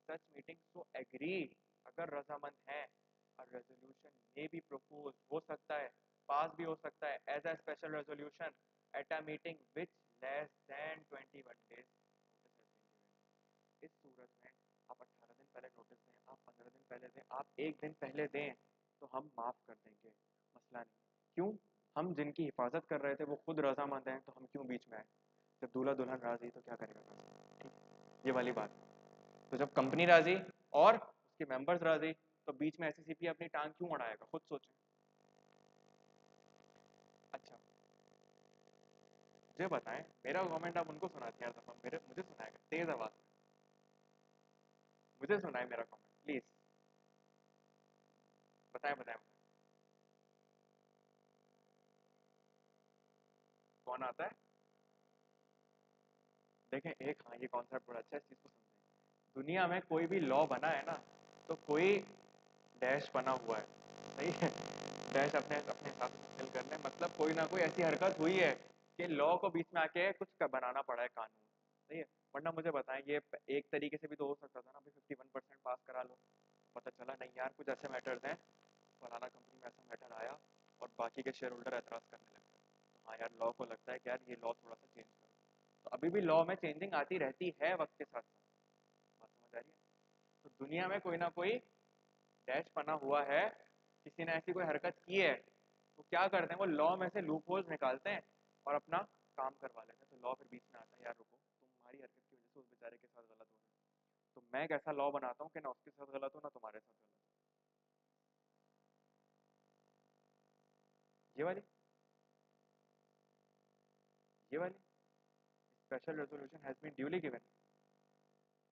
such meeting so agree, अगर रजामंद हैं, और रेजोल्यूशन में भी प्रपोज हो सकता है, पास भी हो सकता है as a special resolution at a meeting which less than 21 days, इस सूरत में आप 18 दिन पहले नोटिस दें, आप 15 दिन पहले दें, आप एक दिन पहले दें, तो हम माफ़ कर देंगे, मसला नहीं। क्यों? हम जिनकी हिफाजत कर रहे थे वो खुद रजामंद हैं, तो हम क्यों बीच में आए? जब दूल्हा दुल्हन राजी तो क्या करेगा राजी? ठीक, ये वाली बात। तो जब कंपनी राजी और उसके मेंबर्स राजी, तो बीच में एससीसीपी अपनी टांग क्यों अड़ाएगा, खुद सोचें। अच्छा मुझे बताएं, मेरा गवर्नमेंट आप उनको सुनाते हैं यार, मेरे मुझे सुनाएगा तेज आवाज में, मुझे सुनाए मेरा गवर्नमेंट प्लीज, बताएं बताएं बताएं। कौन आता है? देखें एक, हाँ ये कॉन्सेप्ट बड़ा अच्छा है, इस चीज को समझें। दुनिया में कोई भी लॉ बना है ना, तो कोई डैश बना हुआ है, सही है, डैश अपने अपने हिसाब से फिल करने, मतलब कोई ना कोई ऐसी हरकत हुई है कि लॉ को बीच में आके कुछ बनाना पड़ा है कानून, सही है। वरना मुझे बताएं, ये एक तरीके से भी तो हो सकता था ना, भाई 51% पास करा लो, पता चला नहीं यार कुछ ऐसे मैटर्स हैं, फलाना कंपनी में ऐसा मैटर आया और बाकी के शेयर होल्डर एतराज करने लगते हैं, तो हाँ यार लॉ को लगता है कि यार ये लॉ थोड़ा सा चेंज करो। तो अभी भी लॉ में चेंजिंग आती रहती है वक्त के साथ साथ, बात समझ आ रही है। तो दुनिया में कोई ना कोई डैश बना हुआ है, किसी ने ऐसी कोई हरकत की है, तो क्या करते हैं वो लॉ में से लूप होल्स निकालते हैं और अपना काम करवा लेते हैं। तो लॉ फिर बीच में आता है, यार रुको तुम्हारी हरकत की वजह से उस बेचारे के साथ गलत हो रहा है, तो मैं एक ऐसा लॉ बनाता हूँ कि ना उसके साथ गलत हो ना तुम्हारे साथ गलत हो। ये वाली, ये वाली special resolution has been duly given,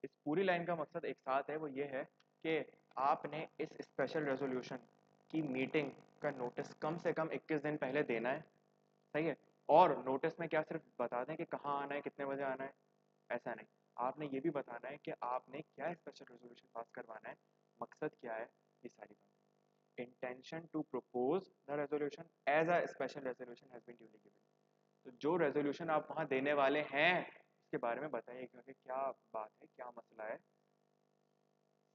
इस पूरी लाइन का मकसद एक साथ है, वो ये है कि आपने इस स्पेशल रेजोल्यूशन की मीटिंग का नोटिस कम से कम 21 दिन पहले देना है, सही है। और नोटिस में क्या सिर्फ बता दें कि कहाँ आना है कितने बजे आना है, ऐसा नहीं, आपने ये भी बताना है कि आपने क्या स्पेशल रेजोल्यूशन पास करवाना है, मकसद क्या है, ये सारी बात। Intention to propose the resolution as a special resolution has been duly given. तो जो रेजोल्यूशन आप वहां देने वाले हैं उसके बारे में बताइए, क्योंकि क्या बात है क्या मसला है,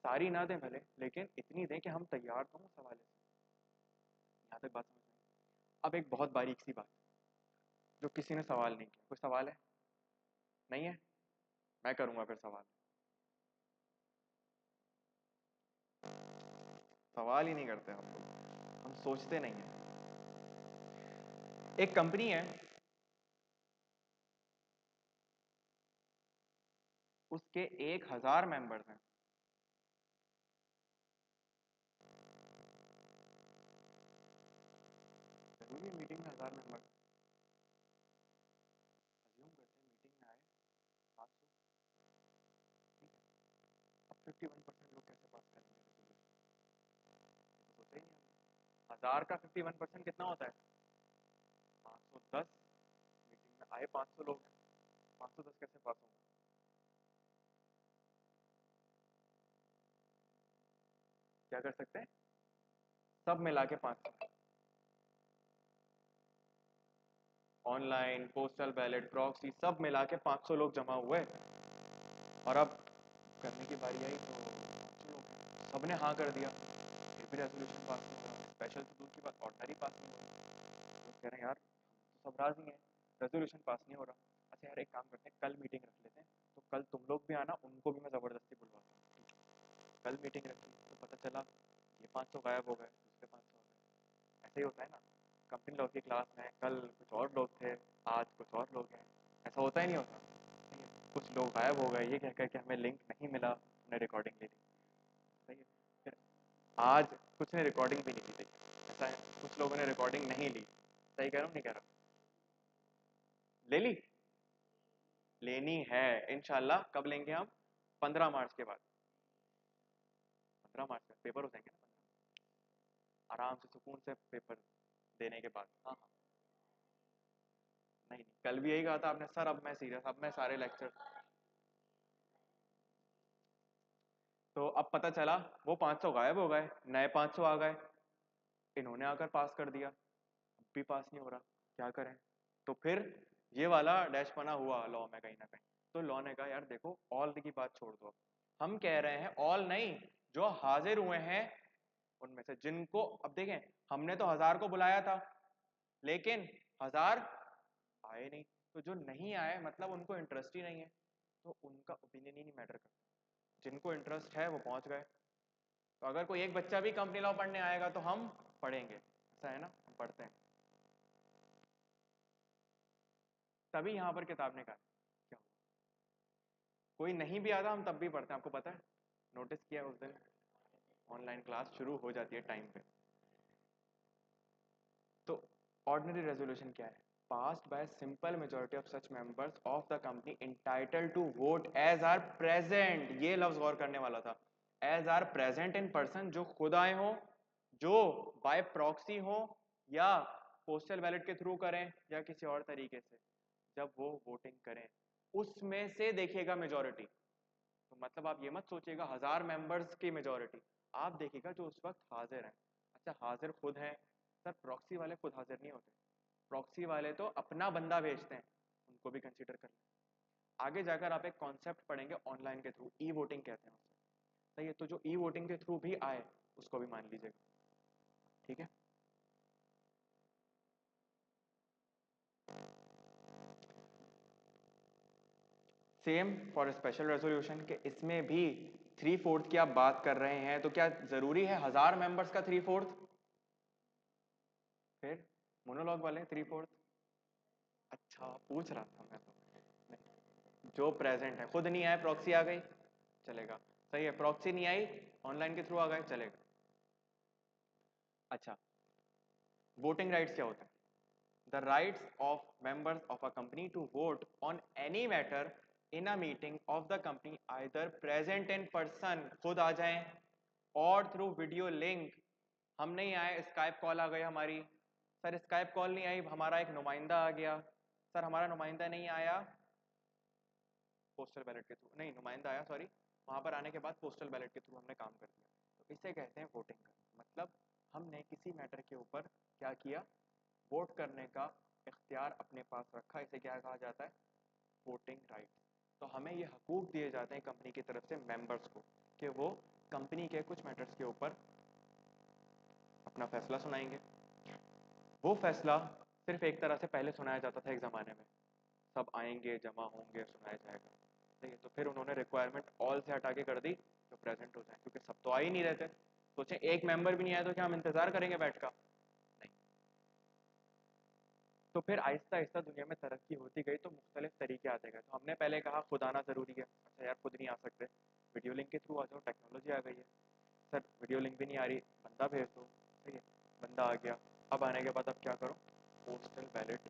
सारी ना दें भले, लेकिन इतनी दें कि हम तैयार तो हों उस हवाले से। यहाँ तक बात समझ में आई? अब एक बहुत बारीक सी बात जो किसी ने सवाल नहीं किया, कोई सवाल है? नहीं है? मैं करूंगा फिर सवाल। सवाल ही नहीं करते आप लोग, हम सोचते नहीं है। एक कंपनी है, उसके 1000 मेंबर्स हैं। जरूरी मीटिंग में 1000 मेंबर, अज्यूम करते हैं मीटिंग में आए 500, ठीक है, अब 51% लोग कैसे पास करेंगे रेजोल्यूशन? तो होता ही नहीं है। 1000 का 51% कितना होता है? 510। मीटिंग में आए 500 लोग, 510 कैसे पास होंगे? क्या कर सकते हैं? सब मिला के 500, ऑनलाइन, पोस्टल बैलेट, प्रॉक्सी, सब मिला के 500 लोग जमा हुए। और अब करने की बारी आई तो 500 लोग हैं, सबने हाँ कर दिया, फिर भी रेजोल्यूशन पास नहीं हुआ। स्पेशल तो दूर की बात, ऑर्डनरी पास नहीं हुआ। तो कह रहे हैं यार तो सब राजी हैं, रेजोल्यूशन पास नहीं हो रहा। अच्छा यार एक काम करते हैं, कल मीटिंग रख लेते हैं, तो कल तुम लोग भी आना, उनको भी मैं ज़बरदस्ती बुलवाता हूँ। कल मीटिंग रखी तो पता चला ये 500 गायब हो गए, दूसरे 500 हो गए। ऐसे ही होता है ना, कंपनी लॉ की क्लास में कल कुछ और लोग थे, आज कुछ और लोग हैं, ऐसा होता ही नहीं होता। ठीक है? कुछ लोग गायब हो गए ये कह कर के हमें लिंक नहीं मिला, हमने रिकॉर्डिंग ले ली। सही है, फिर आज कुछ ने रिकॉर्डिंग भी नहीं ली, देखिए ऐसा है, कुछ लोगों ने रिकॉर्डिंग नहीं ली। सही कह रहा हूँ नहीं कह रहा? ले ली, लेनी है इंशाल्लाह। कब लेंगे हम? 15 मार्च के बाद। 15 मार्च में पेपर हो जाएंगे ना, 15, आराम से सुकून से पेपर देने के बाद। हाँ हाँ, नहीं नहीं, कल भी यही कहा था आपने सर, अब मैं सीरियस, अब मैं सारे लेक्चर। तो अब पता चला वो 500 गायब हो गए, नए 500 आ गए, इन्होंने आकर पास कर दिया, अब भी पास नहीं हो रहा, क्या करें? तो फिर ये वाला डैश बना हुआ लॉ में कहीं ना कहीं। तो लॉ ने कहा यार देखो, ऑल की बात छोड़ दो, हम कह रहे हैं ऑल नहीं, जो हाजिर हुए हैं उनमें से जिनको, अब देखें हमने तो 1000 को बुलाया था, लेकिन 1000 आए नहीं, तो जो नहीं आए मतलब उनको इंटरेस्ट ही नहीं है, तो उनका ओपिनियन ही नहीं मैटर करता। जिनको इंटरेस्ट है वो पहुंच गए। तो अगर कोई एक बच्चा भी कंपनी लॉ पढ़ने आएगा तो हम पढ़ेंगे, ऐसा है ना, हम पढ़ते हैं। तभी यहां पर किताब ने कहा क्या हुआ, कोई नहीं भी आता हम तब भी पढ़ते हैं, आपको पता है, नोटिस किया उस दिन ऑनलाइन क्लास शुरू हो जाती है टाइम पे। तो ऑर्डिनरी रेजोल्यूशन क्या है? Passed by simple majority of such members of the company entitled to vote as are present, ये लफ्ज गौर करने वाला था, as are present in person, जो खुद आए हो, जो बाय प्रॉक्सी हो, या पोस्टल बैलेट के थ्रू करें या किसी और तरीके से, जब वो वोटिंग करें उसमें से देखिएगा मेजॉरिटी। तो मतलब आप ये मत सोचिएगा 1000 मेंबर्स की मेजॉरिटी, आप देखिएगा जो उस वक्त हाजिर हैं। अच्छा हाजिर खुद हैं सर, प्रॉक्सी वाले खुद हाजिर नहीं होते, प्रॉक्सी वाले तो अपना बंदा भेजते हैं, उनको भी कंसीडर कर लें। आगे जाकर आप एक कॉन्सेप्ट पढ़ेंगे ऑनलाइन के थ्रू, ई वोटिंग कहते हैं उसे। सही है, तो जो ई वोटिंग के थ्रू भी आए उसको भी मान लीजिएगा, ठीक है। सेम फॉर स्पेशल रेजोल्यूशन के, इसमें भी 3/4 की आप बात कर रहे हैं, तो क्या जरूरी है 1000 मेंबर्स का 3/4? फिर मोनोलॉग वाले 3/4? अच्छा पूछ रहा था मैं तो, नहीं, जो प्रेजेंट है, खुद नहीं आए प्रॉक्सी आ गई चलेगा, सही है, प्रॉक्सी नहीं आई ऑनलाइन के थ्रू आ गए चलेगा। अच्छा, वोटिंग राइट्स क्या होता है? The rights of members of a company to vote on any matter in a meeting of the company either present in person, खुद आ जाएं, और थ्रू वीडियो लिंक। हम नहीं आए, स्काइप कॉल आ गई हमारी, सर स्काइप कॉल नहीं आई, हमारा एक नुमाइंदा आ गया, सर हमारा नुमाइंदा नहीं आया, पोस्टल बैलेट के थ्रू नहीं, नुमाइंदा आया सॉरी, वहां पर आने के बाद पोस्टल बैलेट के थ्रू हमने काम कर दिया, तो इसे कहते हैं वोटिंग का। मतलब हमने किसी मैटर के ऊपर क्या किया, वोट करने का इख्तियार अपने पास रखा, इसे क्या कहा जाता है? Voting right. तो हमें ये हकूक दिए जाते हैं कंपनी की तरफ से मेंबर्स को, कि वो कंपनी के कुछ मैटर्स के ऊपर अपना फैसला सुनाएंगे। वो फैसला सिर्फ एक तरह से पहले सुनाया जाता था एक ज़माने में, सब आएंगे जमा होंगे सुनाया जाएगा, ठीक है। तो फिर उन्होंने रिक्वायरमेंट ऑल से हटा के कर दी, जो प्रेजेंट हो जाए, क्योंकि सब तो आ ही नहीं रहते, सोचें एक मेंबर भी नहीं आया तो क्या हम इंतजार करेंगे बैठ का? नहीं। तो फिर आहिस्ता आहिस्ता दुनिया में तरक्की होती गई तो मुख्तलिफ तरीके आते गए। तो हमने पहले कहा खुद आना ज़रूरी है। अच्छा यार खुद नहीं आ सकते, वीडियो लिंक के थ्रू आ जाओ, टेक्नोलॉजी आ गई है। सर वीडियो लिंक भी नहीं आ रही, बंदा भेज दो, ठीक है, बंदा आ गया। अब आने के बाद अब क्या करो, पोस्टल बैलेट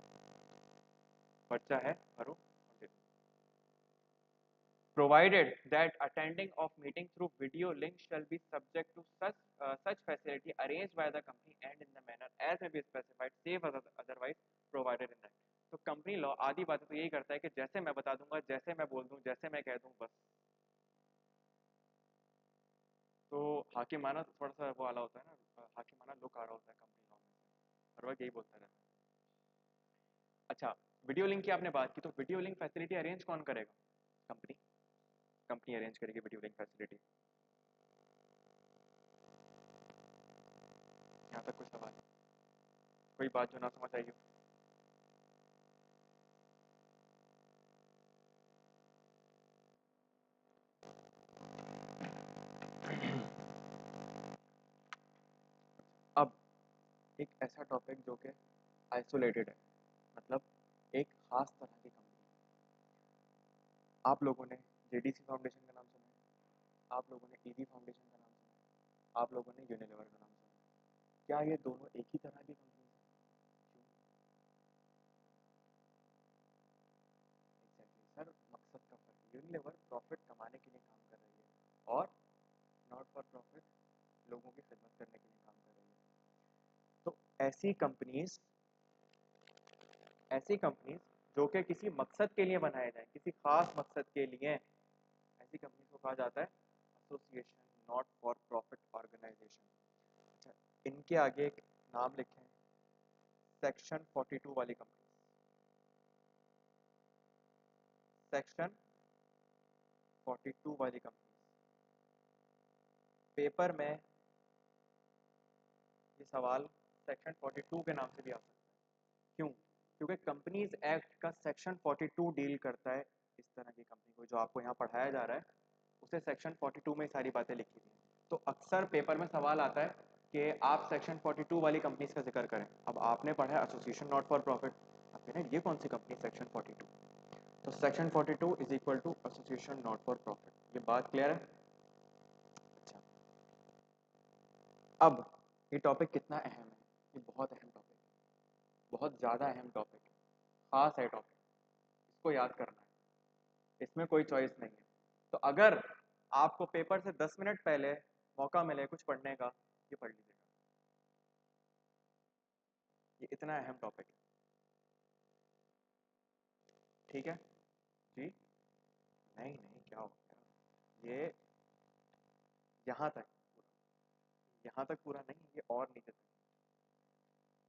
पर्चा है भरो और दे दो। Provided that attending of meeting through video link shall be subject to such facility arranged by the company and in the manner as may be specified save as otherwise provided in that। तो company law आधी बातें तो यही करता है कि जैसे मैं बता दूंगा, जैसे मैं बोल दूं, जैसे मैं कह दूं, बस। तो हाकिमाना थोड़ा सा वो वाला होता है ना, हाकिमाना लुक आ रहा होता है कंपनी लॉ में, हर वक्त यही बोलता रहता है। अच्छा, वीडियो लिंक की आपने बात की, तो वीडियो लिंक फैसिलिटी अरेंज कौन करेगा? कंपनी। कंपनी अरेंज करेगी वीडियो लिंक फैसिलिटी। यहाँ तक कोई सवाल, कोई बात जो ना समझ आई हो? अब एक ऐसा टॉपिक जो कि आइसोलेटेड है, मतलब एक खास तरह की कंपनी। आप लोगों ने जेडीसी फाउंडेशन का नाम सुना है, आप लोगों ने ईडी फाउंडेशन का नाम सुना है, आप लोगों ने यूनिलीवर का नाम सुना है। क्या ये दोनों एक ही तरह की कंपनी है? क्यों? एग्जैक्टली सर, मकसद का फर्क। यूनिलीवर प्रॉफिट कमाने के लिए काम कर रही है और नॉट फॉर प्रॉफिट, लोगों की खिदमत करने के लिए काम कर रही है। तो ऐसी कंपनीज जो कि किसी मकसद के लिए बनाए जाए, किसी खास मकसद के लिए, ऐसी कंपनी को कहा जाता है association not for profit organisation. अच्छा, इनके आगे एक नाम लिखें, सेक्शन 42 वाली कंपनी। सेक्शन 42 वाली कंपनी पेपर में ये सवाल सेक्शन 42 के नाम से भी आ सकता है। क्यों? क्योंकि कंपनीज एक्ट का सेक्शन 42 डील करता है इस तरह की कंपनी को। जो आपको यहाँ पढ़ाया जा रहा है उसे सेक्शन 42 में सारी बातें लिखी थी। तो अक्सर पेपर में सवाल आता है कि आप सेक्शन 42 वाली कंपनीज का जिक्र करें। अब आपने पढ़ा है एसोसिएशन नॉट फॉर प्रॉफिट, आप कह रहे हैं ये कौन सी कंपनी सेक्शन 42? तो section 42 is equal to association not for profit. ये बात क्लियर है? अच्छा, अब ये टॉपिक कितना अहम है? ये बहुत अहम टॉपिक है, बहुत ज़्यादा अहम टॉपिक है, खास है टॉपिक, इसको याद करना है, इसमें कोई चॉइस नहीं है। तो अगर आपको पेपर से 10 मिनट पहले मौका मिले कुछ पढ़ने का, ये पढ़ लीजिएगा, ये इतना अहम टॉपिक है। ठीक है जी? नहीं नहीं, क्या हो गया, ये यहाँ तक पूरा, यहाँ तक पूरा नहीं, ये और नीचे तक,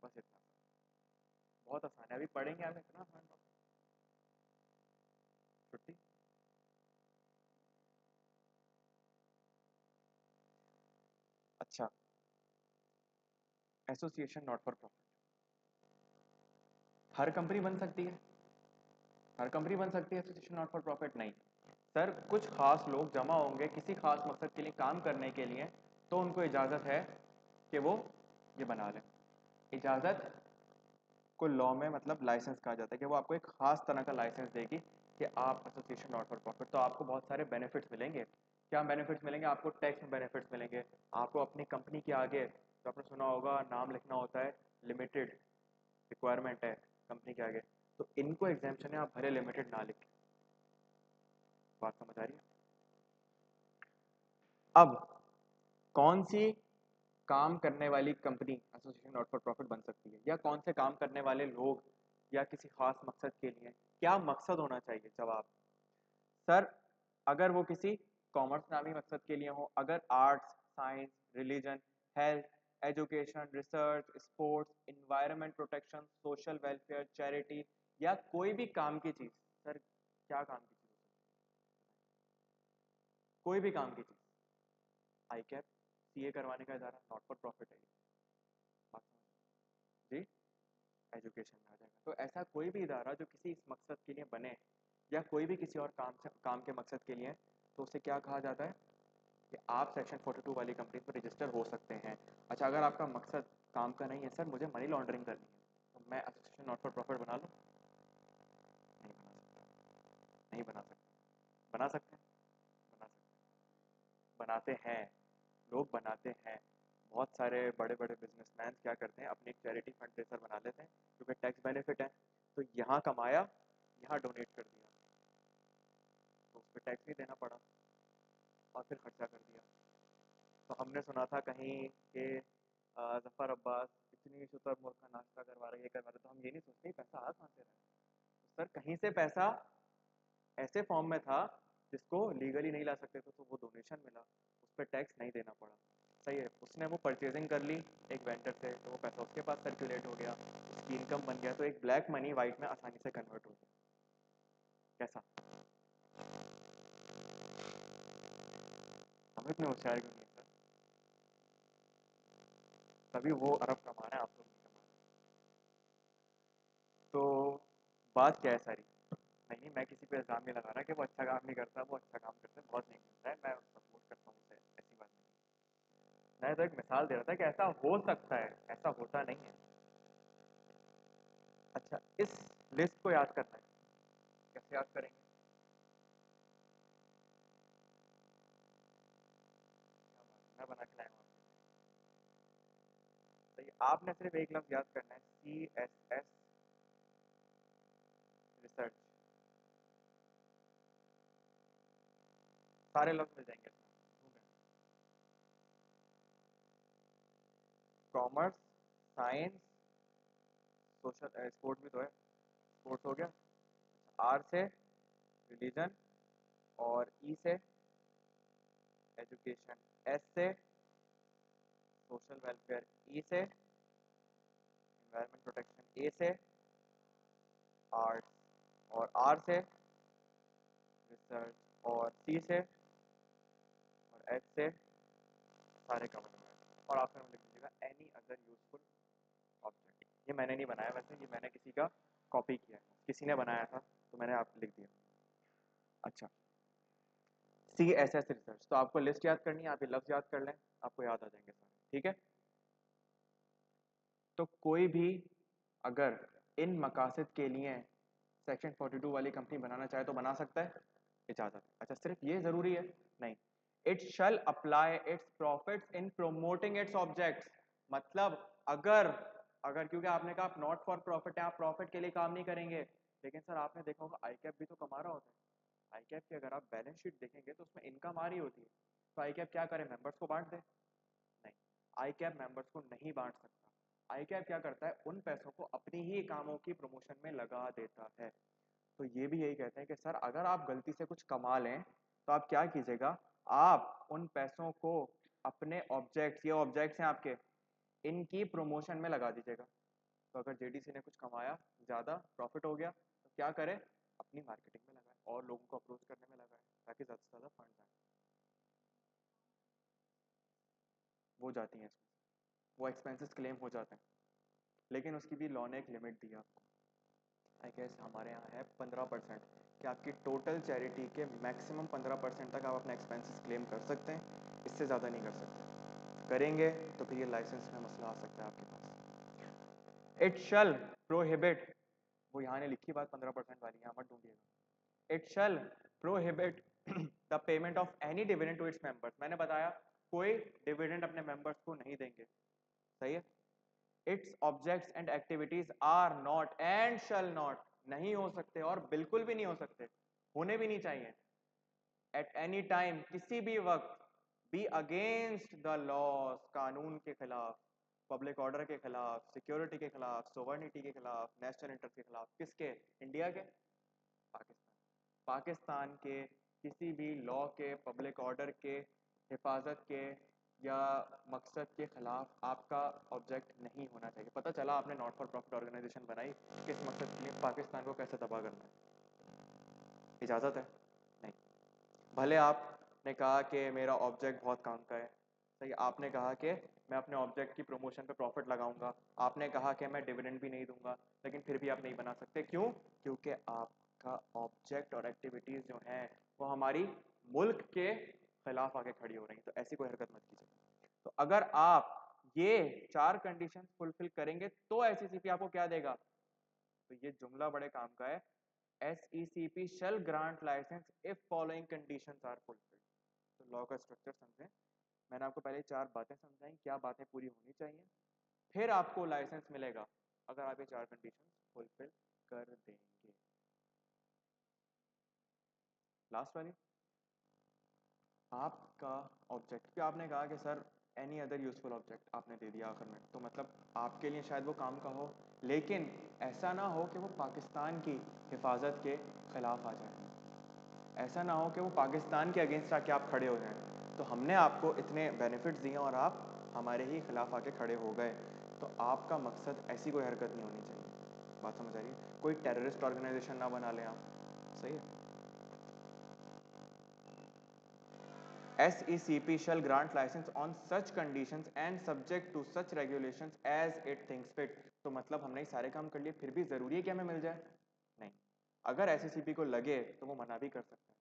बस इतना। बहुत आसान है, अभी पढ़ेंगे आगे, इतना आसान टॉपिक। छुट्टी। अच्छा, association not for profit her company बन सकती है? हर कंपनी बन सकती है एसोसिएशन नॉट फॉर प्रॉफिट? नहीं सर, कुछ खास लोग जमा होंगे किसी खास मकसद के लिए काम करने के लिए, तो उनको इजाज़त है कि वो ये बना लें। इजाज़त को लॉ में मतलब लाइसेंस कहा जाता है, कि वो आपको एक खास तरह का लाइसेंस देगी कि आप एसोसिएशन नॉट फॉर प्रॉफिट। तो आपको बहुत सारे बेनिफिट्स मिलेंगे। क्या बेनिफिट्स मिलेंगे? आपको टैक्स में बेनिफिट्स मिलेंगे, आपको अपनी कंपनी के आगे, जो आपने सुना होगा, नाम लिखना होता है, लिमिटेड रिक्वायरमेंट है कंपनी के आगे, तो इनको एग्जाम्पशन है, आप भले लिमिटेड ना लिखें। बात समझ आ रही है? अब कौन सी काम करने वाली company association not for profit बन सकती है, या कौन से काम करने वाले लोग, या किसी खास मकसद के लिए क्या मकसद होना चाहिए? जवाब, सर, अगर वो किसी कॉमर्स नामी मकसद के लिए हो, अगर arts, science, religion, health, education, research, sports, environment protection, social welfare, charity, या कोई भी काम की चीज़। सर क्या काम की चीज़ हो सकती है? कोई भी काम की चीज़। आई कैप, सीए करवाने का इदारा, नॉट फॉर प्रॉफिट है ये। बात समझ जी? एजुकेशन में आ जाएगा। तो ऐसा कोई भी इदारा जो किसी इस मकसद के लिए बने, या कोई भी किसी और काम के मकसद के लिए, तो उसे क्या कहा जाता है? कि आप सेक्शन 42 वाली कंपनी पर रजिस्टर हो सकते हैं। अच्छा, अगर आपका मकसद काम का नहीं है, सर मुझे मनी लॉन्ड्रिंग करनी है, तो मैं एसोसिएशन नॉट फॉर प्रॉफिट बना लूँ? नहीं बना सकता, नहीं बना सकता। बना सकते हैं? बना सकते हैं, बनाते हैं, लोग बनाते हैं। बहुत सारे बड़े बड़े बिजनेसमैन क्या करते हैं, अपनी एक चैरिटी फंड रेजर बना लेते हैं, क्योंकि टैक्स बेनिफिट है। तो यहाँ कमाया, यहाँ डोनेट कर दिया, तो उस पर टैक्स नहीं देना पड़ा, और फिर खर्चा कर दिया। तो हमने सुना था कहीं कि जफ़र अब्बास इतनी शुतुरमुर्ग का नाश्ता करवा रहे, ये करवा रहे, तो हम ये नहीं सोचते पैसा आ कहाँ से रहा है। तो सर कहीं से पैसा ऐसे फॉर्म में था जिसको लीगली नहीं ला सकते थे, तो वो डोनेशन मिला, उस पर टैक्स नहीं देना पड़ा। सही है, उसने वो परचेजिंग कर ली एक वेंडर से, तो वो पैसा उसके पास सर्कुलेट हो गया, उसकी इनकम बन गया, तो एक ब्लैक मनी वाइट में आसानी से कन्वर्ट हो गया। कैसा? हम इतने होशियार क्यों नहीं है सर? तभी वो अरब कमा रहे हैं, आप लोग नहीं कमा रहे। तो बात क्या है सारी? नहीं, मैं किसी पे इल्ज़ाम नहीं लगा रहा कि वो अच्छा काम नहीं करता, वो अच्छा काम करता है, बहुत नहीं करता है, मैं सपोर्ट करता हूँ उसे, ऐसी बात नहीं। मैं तो एक मिसाल दे रहा था कि ऐसा हो सकता है, ऐसा होता नहीं है। अच्छा, इस लिस्ट को याद करना है, कैसे याद करेंगे? क्या बात है, मैं बना के लाया हूँ आपके लिए। तो ये आपने सिर्फ एक लफ्ज़ याद करना है, CSS रिसर्च। सारे लफ्ज़ मिल जाएंगे इसमें। कॉमर्स, साइंस, सोशल, स्पोर्ट भी तो है, स्पोर्ट्स हो गया। आर से रिलीजन, और ई से एजुकेशन, एस से सोशल वेलफेयर, ई से एनवायरनमेंट प्रोटेक्शन, ए से आर्ट्स, और आर से रिसर्च, और सी से और एच से सारे कवर हुए हैं। और आखिर में लिख लीजिएगा एनी अदर यूजफुल ऑब्जेक्ट। ये मैंने नहीं बनाया वैसे, ये मैंने किसी का कॉपी किया है, किसी ने बनाया था तो मैंने आप लिख दिया। अच्छा, CSS रिसर्च, तो आपको लिस्ट याद करनी है, आप ये लफ्ज याद कर लें, आपको याद आ जाएंगे सारे, ठीक है। तो कोई भी अगर इन मकासद के लिए सेक्शन 42 वाली कंपनी बनाना चाहे तो बना सकता है, इजाजत है। अच्छा, सिर्फ ये जरूरी है? नहीं। It shall apply it's profits in promoting its objects. मतलब अगर अगर क्योंकि आपने कहा आप नॉट फॉर प्रॉफिट है, आप प्रॉफिट के लिए काम नहीं करेंगे, लेकिन सर आपने देखा होगा आई कैप भी तो कमा रहा होता है। आई कैप की अगर आप बैलेंस शीट देखेंगे तो उसमें इनकम आ रही होती है, तो आई कैप क्या करे, मेंबर्स को बांट दे? नहीं, आई कैप मेंबर्स को नहीं बांट सकता। आई कैप क्या करता है, उन पैसों को अपनी ही कामों की प्रमोशन में लगा देता है। तो ये भी यही कहते हैं कि सर अगर आप गलती से कुछ कमा लें तो आप क्या कीजिएगा, आप उन पैसों को अपने ऑब्जेक्ट्स, ये ऑब्जेक्ट्स हैं आपके, इनकी प्रमोशन में लगा दीजिएगा। तो अगर जेडीसी ने कुछ कमाया, ज़्यादा प्रॉफिट हो गया, तो क्या करे, अपनी मार्केटिंग में लगाए और लोगों को अप्रोच करने में लगाए, ताकि ज़्यादा से ज़्यादा फंड आए। वो जाती हैं इसमें, वो एक्सपेंसेस क्लेम हो जाते हैं, लेकिन उसकी भी लॉ ने एक लिमिट दी आपको। आई गेस हमारे यहाँ है 15%, कि आपकी टोटल चैरिटी के मैक्सिमम 15% तक आप अपने एक्सपेंसेस क्लेम कर सकते हैं, इससे ज़्यादा नहीं कर सकते। करेंगे तो फिर ये लाइसेंस में मसला आ सकता है आपके पास। इट शल प्रोहिबिट, वो यहाँ ने लिखी बात 15% वाली, यहाँ मत ढूंढिएगा। It shall prohibit the payment of any dividend to its members. मैंने बताया कोई डिविडेंड अपने मेंबर्स को नहीं देंगे, सही है। Its objects and activities are not and shall not, नहीं हो सकते और बिल्कुल भी नहीं हो सकते, होने भी नहीं चाहिए, एट एनी टाइम, किसी भी वक्त, बी अगेंस्ट द लॉज, कानून के खिलाफ, पब्लिक ऑर्डर के खिलाफ, सिक्योरिटी के खिलाफ, सोवर्निटी के खिलाफ, नेशनल इंटरेस्ट के खिलाफ। किसके? इंडिया के? पाकिस्तान, पाकिस्तान के किसी भी लॉ के, पब्लिक ऑर्डर के, हिफाजत के या मकसद के खिलाफ आपका ऑब्जेक्ट नहीं होना चाहिए। पता चला आपने नॉट फॉर प्रॉफिट ऑर्गेनाइजेशन बनाई, किस मकसद के लिए, पाकिस्तान को कैसे तबाह करना है, इजाज़त है? नहीं। भले आपने कहा कि मेरा ऑब्जेक्ट बहुत काम का है, सही, आपने कहा कि मैं अपने ऑब्जेक्ट की प्रमोशन पे प्रॉफिट लगाऊंगा, आपने कहा कि मैं डिविडेंड भी नहीं दूंगा, लेकिन फिर भी आप नहीं बना सकते। क्यों? क्योंकि आपका ऑब्जेक्ट और एक्टिविटीज जो हैं वो हमारी मुल्क के खिलाफ आके खड़ी हो रही हैं, तो ऐसी कोई हरकत मत कीजिए। तो अगर आप ये 4 कंडीशन फुलफिल करेंगे तो एसईसीपी आपको क्या देगा, तो ये जुमला बड़े काम का है, SECP shall grant license if following conditions are fulfilled। तो लॉ का स्ट्रक्चर समझें, मैंने आपको पहले 4 बातें समझाई, क्या बातें पूरी होनी चाहिए, फिर आपको लाइसेंस मिलेगा अगर आप ये 4 कंडीशन फुलफिल कर देंगे। लास्ट वाली, आपका ऑब्जेक्ट, आपने कहा कि sir any other useful object आपने दे दिया आखिर में, तो मतलब आपके लिए शायद वो काम का हो, लेकिन ऐसा ना हो कि वो पाकिस्तान की हिफाजत के खिलाफ आ जाए, ऐसा ना हो कि वो पाकिस्तान के अगेंस्ट आके आप खड़े हो जाएं। तो हमने आपको इतने बेनिफिट्स दिए और आप हमारे ही खिलाफ आके खड़े हो गए, तो आपका मकसद ऐसी कोई हरकत नहीं होनी चाहिए। बात समझ आ रही है? कोई टेररिस्ट ऑर्गेनाइजेशन ना बना लें आप, सही है। SECP shall grant license on such conditions and subject to such regulations as it thinks fit। तो मतलब हमने सारे काम कर लिए, फिर भी जरूरी है कि हमें मिल जाए? नहीं, अगर SECP को लगे तो वो मना भी कर सकते हैं।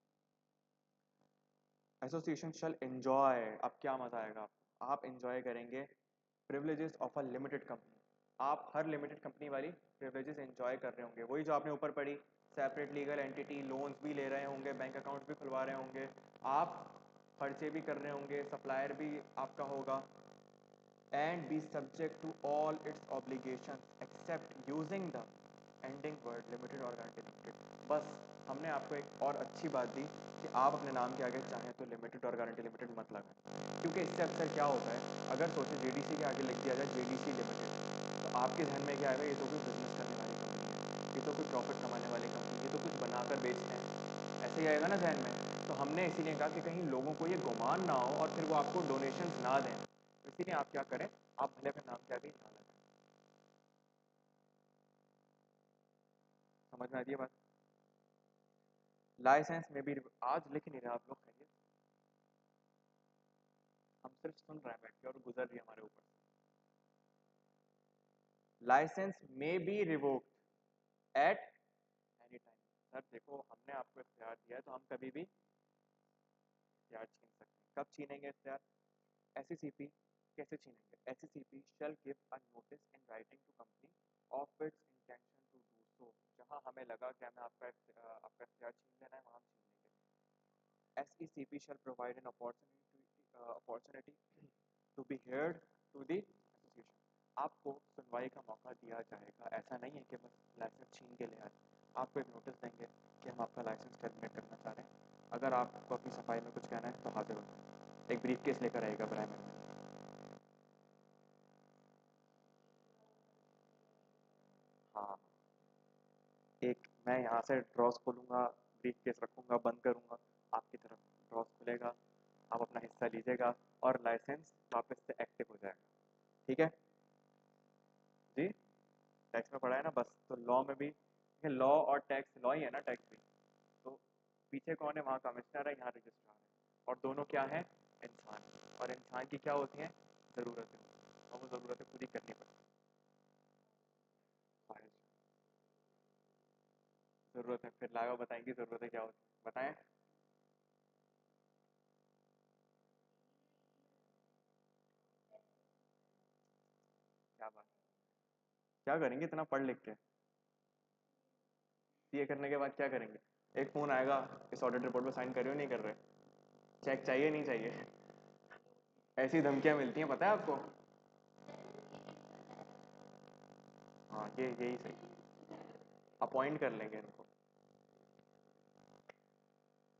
एसोसिएशन शल एंजॉय, अब क्या मजा आएगा आपको, आप एंजॉय करेंगे privileges of a limited company. आप हर लिमिटेड कंपनी वाली प्रिविलेजेस एंजॉय कर रहे होंगे, वही जो आपने ऊपर पढ़ी, सेपरेट लीगल एंटिटी, लोन्स भी ले रहे होंगे, बैंक अकाउंट भी खुलवा रहे होंगे, आप खर्चे भी कर रहे होंगे, सप्लायर भी आपका होगा, and be subject to all its obligations except using the ending word limited or guarantee limited। बस हमने आपको एक और अच्छी बात दी कि आप अपने नाम के आगे चाहें तो लिमिटेड और गारंटी लिमिटेड मत लगाएं, क्योंकि इससे अक्सर क्या होता है, अगर सोचें जेडीसी के आगे लिख दिया जाए जेडीसी लिमिटेड, तो आपके ध्यान में क्या आएगा, ये तो कोई बिजनेस करने वाली कंपनी है, ये तो कोई प्रॉफिट कमाने वाली कंपनी है, ये तो कुछ बनाकर बेचते हैं, ऐसे ही आएगा ना ध्यान में। तो हमने इसीलिए कहा कि कहीं लोगों को ये गुमान ना हो और फिर वो आपको डोनेशन ना दें, तो इसीलिए आप क्या करें, आप भले अपने नाम के आगे ना लगाएं। समझ में आती है बात? लाइसेंस में भी आज लिख नहीं रहे आप लोग, कहिए, हम सिर्फ सुन रहे हैं बैठ के और गुजर रही है हमारे ऊपर से। लाइसेंस में be revoked at any time. Sir देखो, हमने आपको इख्तियार दिया है तो हम कभी भी इख्तियार छीन सकते हैं। कब छीनेंगे इख्तियार? एसईसीपी कैसे छीनेंगे? SECP shall give a notice in writing to company of its intention to do so. जहां हमें लगा कि हमें आपका इख्तियार छीन लेना है, वहां हम छीन लेंगे। SECP shall provide an opportunity to be heard to the association। आपको सुनवाई का मौका दिया जाएगा, ऐसा नहीं है कि बस लाइसेंस छीन के ले आए। आपको एक नोटिस देंगे कि हम आपका लाइसेंस टर्मिनेट करना चाह रहे हैं, अगर आपको अपनी सफाई में कुछ कहना है तो हाजिर हो जाए। एक ब्रीफ केस लेकर आएगा बराए में। हाँ, एक मैं यहाँ से ड्रॉस खोलूंगा, ब्रीफ केस रखूंगा, बंद करूंगा, आपकी तरफ ड्रॉस खुलेगा, आप अपना हिस्सा लीजिएगा और लाइसेंस वापस से एक्टिव हो जाएगा। ठीक है जी, टैक्स में पढ़ा है ना बस, तो लॉ में भी लॉ और टैक्स, लॉ ही है ना टैक्स भी, तो पीछे कौन है, वहाँ कमिश्नर है, यहाँ रजिस्ट्रार है, और दोनों क्या है, इंसान, और इंसान की क्या होती हैं, ज़रूरतें होती हैं, और वो ज़रूरतें पूरी करनी पड़ती हैं। ज़रूरत है, फिर लागा बताएंगी ज़रूरतें क्या होती हैं, बताएं। क्या बात, क्या करेंगे इतना पढ़ लिख के, ये करने के बाद क्या करेंगे, एक फ़ोन आएगा, इस ऑडिट रिपोर्ट पे साइन कर रहे हो नहीं कर रहे, चेक चाहिए नहीं चाहिए, ऐसी धमकियां मिलती हैं पता है आपको। हाँ, ये यही सही, अपॉइंट कर लेंगे इनको।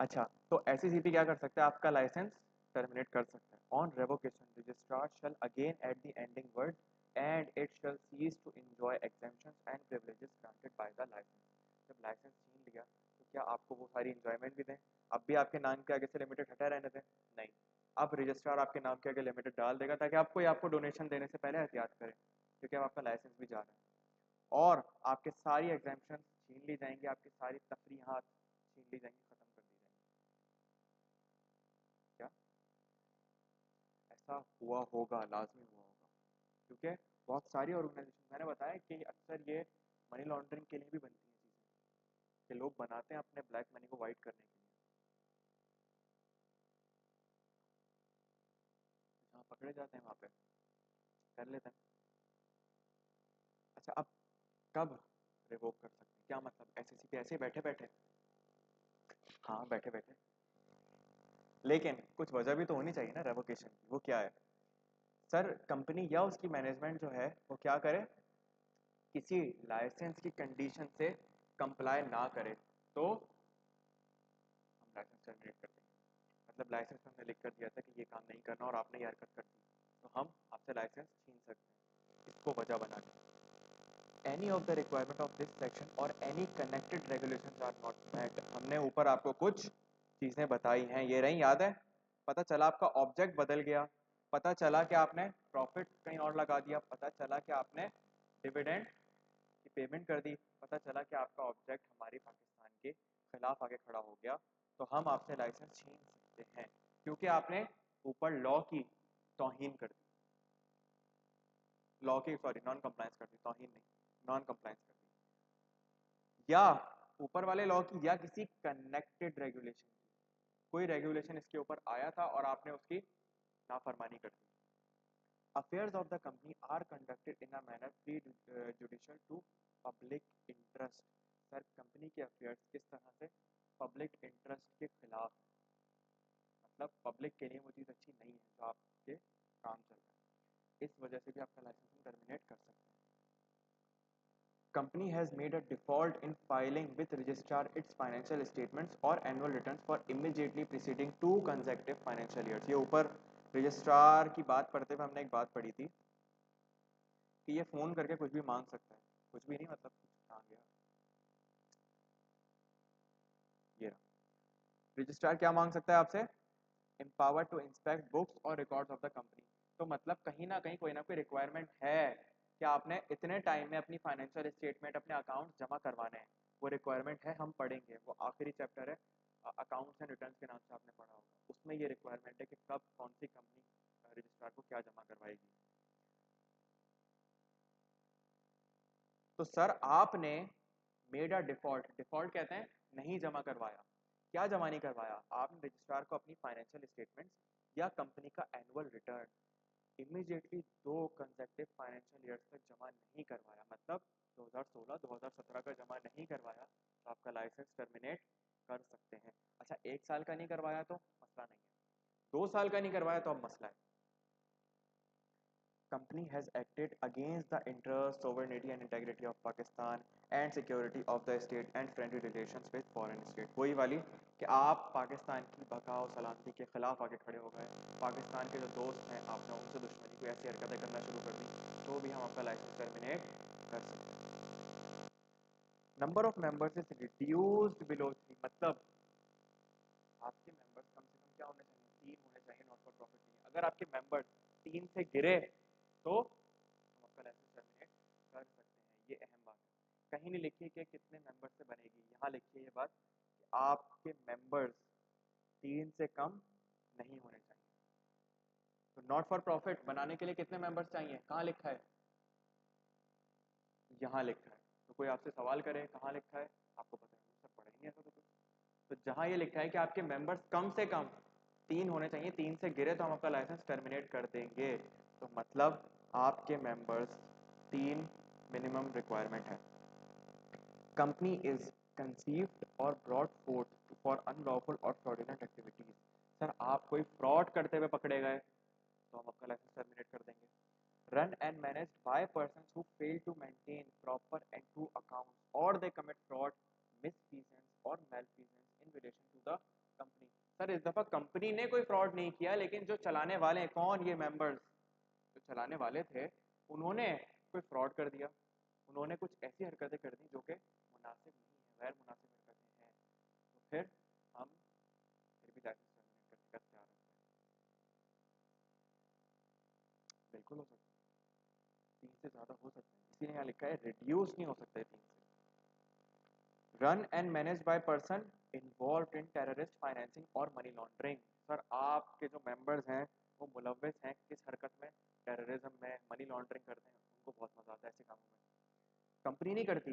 अच्छा, तो एसईसीपी क्या कर सकता है, आपका लाइसेंस टर्मिनेट कर सकता है। On revocation registrar shall again at the ending word and it shall cease to enjoy exemptions and privileges granted by the licence. जब लाइसेंस छीन लिया तो क्या आपको वो सारी एंजॉयमेंट भी दें? अब भी आपके नाम के आगे से लिमिटेड हटा रहने दें? नहीं, अब रजिस्ट्रार आपके नाम के आगे लिमिटेड डाल देगा ताकि आपको डोनेशन देने से पहले एहतियात करें, क्योंकि अब आपका लाइसेंस भी जा रहा है, और आपके सारी एग्जाम्पशन छीन ली जाएंगी, आपकी सारी तफरीहात छीन ली जाएंगी, खत्म कर दी जाएंगी। क्या ऐसा हुआ होगा, लाजमी हुआ होगा, क्योंकि बहुत सारी ऑर्गेनाइजेशन, मैंने बताया कि अक्सर ये मनी लॉन्ड्रिंग के लिए भी बनती हैं चीज़ें, कि लोग बनाते हैं अपने ब्लैक मनी को वाइट करने के लिए। पकड़े जाते हैं वहाँ पे, कर लेते हैं। अच्छा, अब कब रिवोक कर सकते हैं, क्या मतलब, एसएससी पे ऐसे बैठे बैठे? हाँ बैठे बैठे, लेकिन कुछ वजह भी तो होनी चाहिए ना रेवोकेशन की। वो क्या है सर, कंपनी या उसकी मैनेजमेंट जो है वो क्या करे, किसी लाइसेंस की कंडीशन से कंप्लाई ना करे तो हम लाइसेंस टर्मिनेट कर देंगे। मतलब लाइसेंस में हमने लिख कर दिया था कि ये काम नहीं करना और आपने ये हरकत कर दी, तो हम आपसे लाइसेंस छीन सकते हैं इसको वजह बना के। Any of the requirement of this section और any connected regulations are not met. हमने ऊपर आपको कुछ चीज़ें बताई हैं, ये रही, याद है? पता चला आपका ऑब्जेक्ट बदल गया, पता चला कि आपने प्रॉफिट कहीं और लगा दिया, पता चला कि आपने डिविडेंड की पेमेंट कर दी, पता चला कि आपका ऑब्जेक्ट हमारी पाकिस्तान के खिलाफ आगे खड़ा हो गया, तो हम आपसे लाइसेंस छीन सकते हैं क्योंकि आपने ऊपर लॉ की तौहीन कर दी, लॉ की सॉरी नॉन कंप्लायंस कर दी, तौहीन नहीं, नॉन कंप्लायंस कर दी, या ऊपर वाले लॉ की या किसी कनेक्टेड रेगुलेशन की। कोई रेगुलेशन इसके ऊपर आया था और आपने उसकी नाफरमानी कर दी। Affairs of the company are conducted in a manner prejudicial to public interest. Sir company के अफेयर्स किस तरह से पब्लिक इंटरेस्ट के खिलाफ है, मतलब पब्लिक के लिए वो चीज़ अच्छी नहीं है जो आपके काम चल रहा है, इस वजह से भी आपका लाइसेंस टर्मिनेट कर सकते हैं। Company has made a default in filing with registrar its financial statements or annual returns for immediately preceding 2 consecutive financial years। ये ऊपर रजिस्ट्रार की बात पढ़ते हुए हमने एक बात पढ़ी थी कि ये फोन करके कुछ भी मांग सकता है, कुछ भी नहीं मतलब कुछ कहाँ गया, ये रजिस्ट्रार क्या मांग सकता है आपसे, एम्पावर टू इंस्पेक्ट बुक्स और रिकॉर्ड्स ऑफ द कंपनी। तो मतलब कहीं ना कहीं कोई ना कोई रिक्वायरमेंट है कि आपने इतने टाइम में अपनी फाइनेंशियल स्टेटमेंट अपने अकाउंट जमा करवाने हैं, वो रिक्वायरमेंट है, हम पढ़ेंगे, वो आखिरी चैप्टर है अकाउंट्स एंड रिटर्न्स के नाम से आपने पढ़ा होगा, उसमें ये रिक्वायरमेंट है कि कब कौन सी कंपनी रजिस्ट्रार को क्या जमा करवाएगी। तो सर आपने मेड अ डिफॉल्ट, डिफॉल्ट कहते हैं नहीं जमा करवाया, क्या जमा नहीं करवाया, आपने रजिस्ट्रार को अपनी फाइनेंशियल स्टेटमेंट्स या कंपनी का annual return immediately 2 consecutive financial years तक जमा नहीं करवाया, मतलब 2016-2017 का जमा नहीं करवाया, तो आपका लाइसेंस टर्मिनेट कर सकते हैं। अच्छा 1 साल का नहीं करवाया तो मसला नहीं है, 2 साल का नहीं करवाया तो अब मसला है। Company has acted against the interest, sovereignty and integrity of Pakistan and security of the state and friendly relations with foreign state। वही वाली कि आप पाकिस्तान की बकाओ सलामती के खिलाफ आगे खड़े हो गए, पाकिस्तान के जो दोस्त हैं आपने उनसे दुश्मनी को ऐसी हरकतें करना शुरू कर दी, तो भी हम आपका लाइसेंस टर्मिनेट कर सकते हैं। Number of members is reduced below 3, मतलब आपके मेंबर्स कम से कम क्या होने चाहिए, 3 होने चाहिए, नॉट फॉर प्रॉफिट नहीं। अगर आपके मेंबर्स 3 से गिरे तो हम आपका लाइसेंस टर्मिनेट कर सकते हैं, ये अहम बात है। कहीं नहीं लिखी कि कितने मेंबर्स से बनेगी, यहाँ लिखी है ये बात कि आपके मेंबर्स 3 से कम नहीं होने चाहिए। तो नॉट फॉर प्रॉफिट बनाने के लिए कितने मेंबर्स चाहिए, कहाँ लिखा है, यहाँ लिखा है। तो कोई आपसे सवाल करे कहाँ लिखा है, आपको पता है सर पढ़ा ही नहीं ऐसा तो कुछ। तो जहां ये लिखा है कि आपके मेंबर्स कम से कम 3 होने चाहिए, 3 से गिरे तो हम आपका लाइसेंस टर्मिनेट कर देंगे, तो मतलब आपके मेंबर्स 3 मिनिमम रिक्वायरमेंट है। कंपनी इज कंसीव्ड और ब्रॉट फोर्थ फॉर अनलॉफुल और फ्रॉडुलेंट एक्टिविटीज। सर आप कोई फ्रॉड करते हुए पकड़े गए तो हम आपका लाइसेंस टर्मिनेट कर देंगे। Run and managed by persons who fail to maintain proper and true accounts or they commit fraud, misfeasance or malfeasance in relation to the company। Sir इस दफा कंपनी ने कोई फ्रॉड नहीं किया, लेकिन जो चलाने वाले हैं, कौन, ये मेंबर्स जो चलाने वाले थे, उन्होंने कोई फ्रॉड कर दिया, उन्होंने कुछ ऐसी हरकतें कर दी जो कि मुनासिब नहीं है, गैर मुनासिब हरकतें हैं, तो फिर हम फिर भी लाइसेंस टर्मिनेट करने का तैयार रखते हैं। बिल्कुल हो सकता है, 3 से ज़्यादा हो सकता है, इसीलिए यहाँ लिखा है रिड्यूस नहीं हो सकता है 3 से। Run and manage by person involve in terrorist financing और मनी लॉन्ड्रिंग। सर आपके जो मेंबर्स हैं वो मुलविस हैं किस हरकत में, टेररिज्म में, मनी लॉन्ड्रिंग करते हैं, उनको बहुत मजा आता है ऐसे कामों में। कंपनी नहीं करती,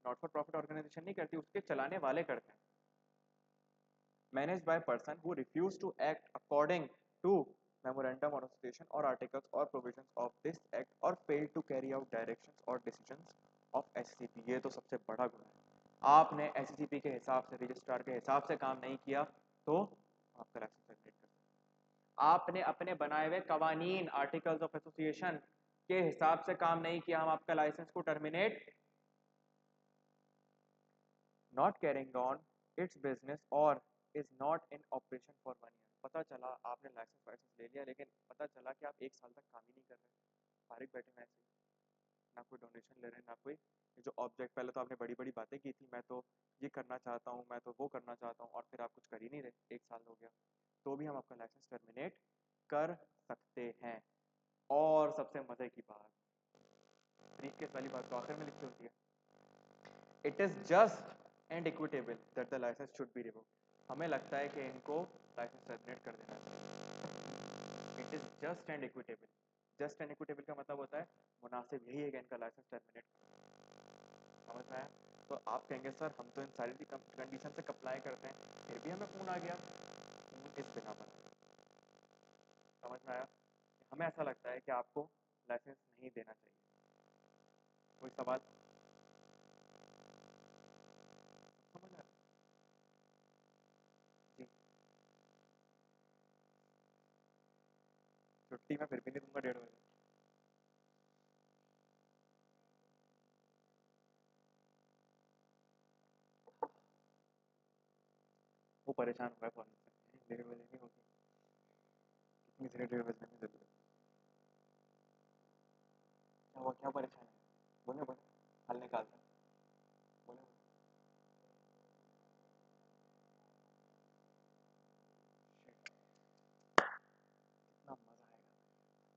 नॉट फॉर प्रॉफिट ऑर्गेनाइजेशन नहीं करती, उसके चलाने वाले करते हैं। Manage by person who refuse to act according to memorandum of association or articles or provisions of this act or fail to carry out directions or decisions of SCP। ये तो सबसे बड़ा गुना है। आपने SCP के हिसाब से, रजिस्ट्रार के हिसाब से काम नहीं किया तो आपका लाइसेंस टर्मिनेट कर सकते हैं। आपने अपने बनाए हुए कवानीन, आर्टिकल्स ऑफ एसोसिएशन के हिसाब से काम नहीं किया, हम आपका लाइसेंस को terminate. Not carrying on its business और is not in operation for 1 year. पता चला आपने लाइसेंस ले लिया, लेकिन पता चला कि आप 1 साल तक काम ही नहीं कर रहे, फारिग बैठे हैं ऐसे ही, ना कोई डोनेशन ले रहे हैं, ना कोई जो ऑब्जेक्ट। पहले तो आपने बड़ी बड़ी बातें की थी, मैं तो ये करना चाहता हूँ, मैं तो वो करना चाहता हूँ, और फिर आप कुछ कर ही नहीं रहे, 1 साल हो गया, तो भी हम आपका लाइसेंस टर्मिनेट कर सकते हैं। और सबसे मजे की बात, ब्रीफकेस वाली बात तो आखिर में लिखी होती है, it is just and equitable that the licence should be revoked. हमें लगता है कि इनको लाइसेंस टर्मिनेट कर देना चाहिए। It is just and equitable. Just and equitable का मतलब होता है मुनासिब यही है कि इनका लाइसेंस टर्मिनेट कर। समझ में आया? तो आप कहेंगे सर हम तो इन सारी कंडीशन से अप्लाई करते हैं, फिर भी हमें फोन आ गया, फोन इस बिना पर। समझ में आया? हमें ऐसा लगता है कि आपको लाइसेंस नहीं देना चाहिए। कोई सवाल? समझ आया? जी। छुट्टी मैं फिर भी नहीं दूंगा 1:30 बजे। वो परेशान हुआ है फोन से, 1:30 बजे नहीं होगी, कितनी देर 1:30 बजने में जरूरत? क्या हुआ, क्या परेशान है? बोले बोले, हल निकालते हैं। बोले बोले। Shit, कितना मजा आएगा।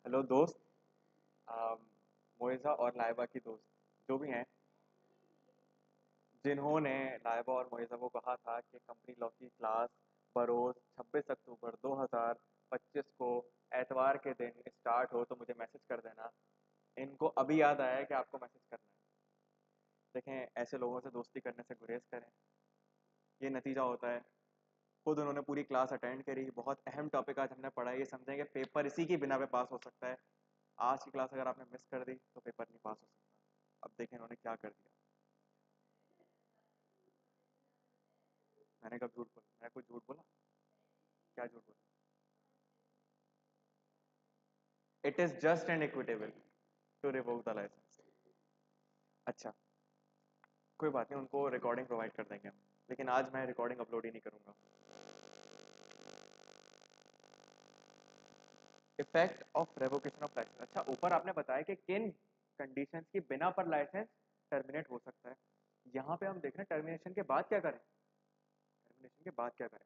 हेलो दोस्त, मोइजा और लाइबा की दोस्त जो भी हैं, जिन्होंने लाइबा और मोइजा को कहा था कि कंपनी लॉ की क्लास बरोज 26 अक्टूबर 2025 को एतवार के दिन स्टार्ट हो तो मुझे मैसेज कर देना, इनको अभी याद आया है कि आपको मैसेज करना है। देखें, ऐसे लोगों से दोस्ती करने से गुरेज करें, ये नतीजा होता है। खुद उन्होंने पूरी क्लास अटेंड करी, बहुत अहम टॉपिक आज हमने पढ़ा है, ये समझें कि पेपर इसी की बिना पे पास हो सकता है। आज की क्लास अगर आपने मिस कर दी तो पेपर नहीं पास हो सकता। अब देखें इन्होंने क्या कर दिया। मैंने कब झूठ बोला? मैं कुछ झूठ बोला? क्या झूठ बोला? It is just and equitable to revoke the licence. अच्छा, कोई बात नहीं, उनको रिकॉर्डिंग प्रोवाइड कर देंगे हम, लेकिन आज मैं रिकॉर्डिंग अपलोड ही नहीं करूंगा। Effect of revocation of licence. अच्छा, ऊपर आपने बताया कि किन कंडीशंस की बिना पर लाइसेंस टर्मिनेट हो सकता है। यहाँ पे हम देख रहे हैं टर्मिनेशन के बाद क्या करें। टर्मिनेशन के बाद क्या करें?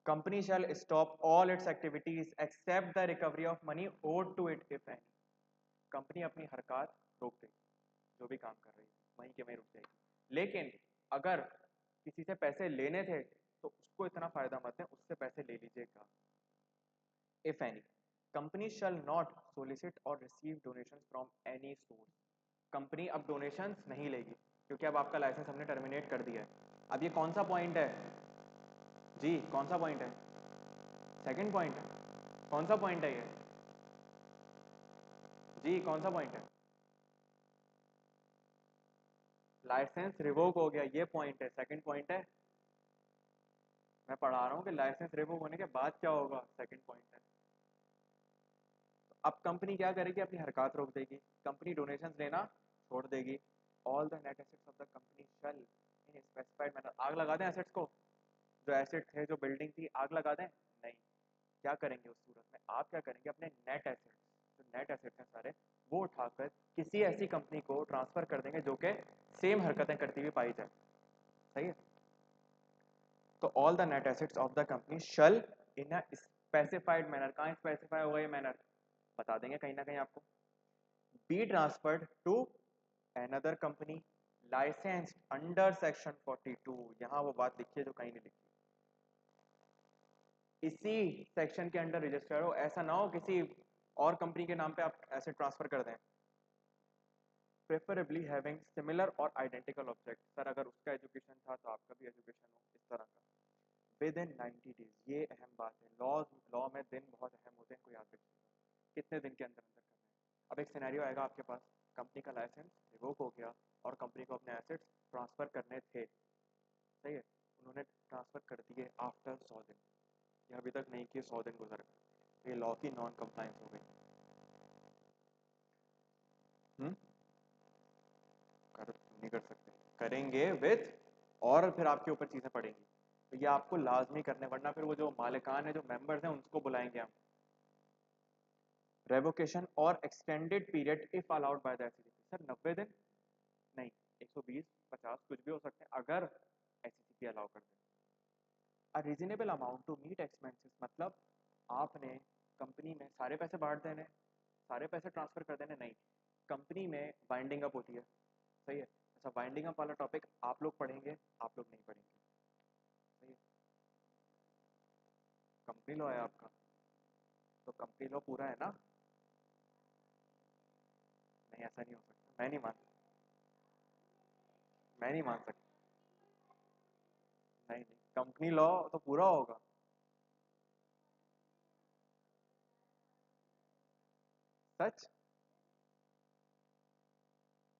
Company shall stop all its activities except the recovery of money owed to it if any. Company अपनी हरकत रोक देगी, जो भी काम कर रही है वहीं के वहीं रुक जाएगी, लेकिन अगर किसी से पैसे लेने थे तो उसको इतना फायदा मत दें, उससे पैसे ले लीजिएगा। If any, company shall not solicit और receive donation from any source. Company अब डोनेशंस नहीं लेगी, क्योंकि अब आपका लाइसेंस हमने टर्मिनेट कर दिया है। अब ये कौन सा पॉइंट है जी? कौन सा पॉइंट है? सेकंड पॉइंट है। कौन सा पॉइंट है ये जी? कौन सा पॉइंट है? लाइसेंस रिवोक हो गया, ये पॉइंट है। सेकंड पॉइंट है, मैं पढ़ा रहा हूँ कि लाइसेंस रिवोक होने के बाद क्या होगा, सेकंड पॉइंट है। तो अब कंपनी क्या करेगी? अपनी हरकत रोक देगी, कंपनी डोनेशंस लेना छोड़ देगी। All the net assets of the company shall in specified manner. आग लगा दें एसेट्स को, जो एसेट थे, जो बिल्डिंग थी, आग लगा दें? नहीं। क्या करेंगे उस सूरत में? आप क्या करेंगे? अपने नेट एसेट्स, जो नेट एसेट्स हैं सारे, वो उठाकर किसी ऐसी कंपनी को ट्रांसफर कर देंगे जो कि सेम हरकतें करती हुई पाई जाए। सही है? तो all the net assets of the company shall in a specified manner. कहाँ स्पेसिफाई होगा ये मैनर? बता देंगे कहीं ना कहीं आपको। Be transferred to another company licensed under section 42। यहाँ वो बात लिखी है जो कहीं नहीं लिखी। इसी सेक्शन के अंडर रजिस्टर हो, ऐसा ना हो किसी और कंपनी के नाम पे आप एसेट ट्रांसफर कर दें। प्रेफरेबली हैविंग सिमिलर और आइडेंटिकल ऑब्जेक्ट। सर अगर उसका एजुकेशन था तो आपका भी एजुकेशन हो, इस तरह का। विद इन 90 डेज, ये अहम बात है। लॉ में दिन बहुत अहम होते हैं, इनको याद रखिएगा, कितने दिन के अंदर अंदर करना है। अब एक सिनेरियो आएगा आपके पास, कंपनी का लाइसेंस रिवोक हो गया और कंपनी को अपने एसेट्स ट्रांसफर करने थे, सही है, उन्होंने ट्रांसफर कर दिए आफ्टर 100 दिन, या अभी तक नहीं किए, 100 दिन गुजर गए, ये लॉ की नॉन कंप्लायंस हो गई। कर नहीं कर सकते, करेंगे विथ, और फिर आपके ऊपर चीजें पड़ेंगी, तो ये आपको लाजमी करने, वरना फिर वो जो मालिकान है, जो मेंबर्स हैं, उनको बुलाएंगे हम। रेवोकेशन और extended period if allowed by the SCCP, sir 90 दिन नहीं, 120 50 कुछ भी हो सकते हैं अगर एससीसीपी अलाउ कर दे। A reasonable amount to meet expenses, मतलब आपने कंपनी में सारे पैसे बांट देने, सारे पैसे ट्रांसफर कर देने, नहीं, कंपनी में बाइंडिंग अप होती है, सही है, ऐसा बाइंडिंग अप वाला टॉपिक आप लोग पढ़ेंगे, आप लोग नहीं पढ़ेंगे, सही है। कंपनी लॉ है आपका, तो कंपनी लॉ पूरा है ना? नहीं, ऐसा नहीं हो सकता, मैं नहीं मान सकता, नहीं नहीं, कंपनी लॉ तो पूरा होगा। सच,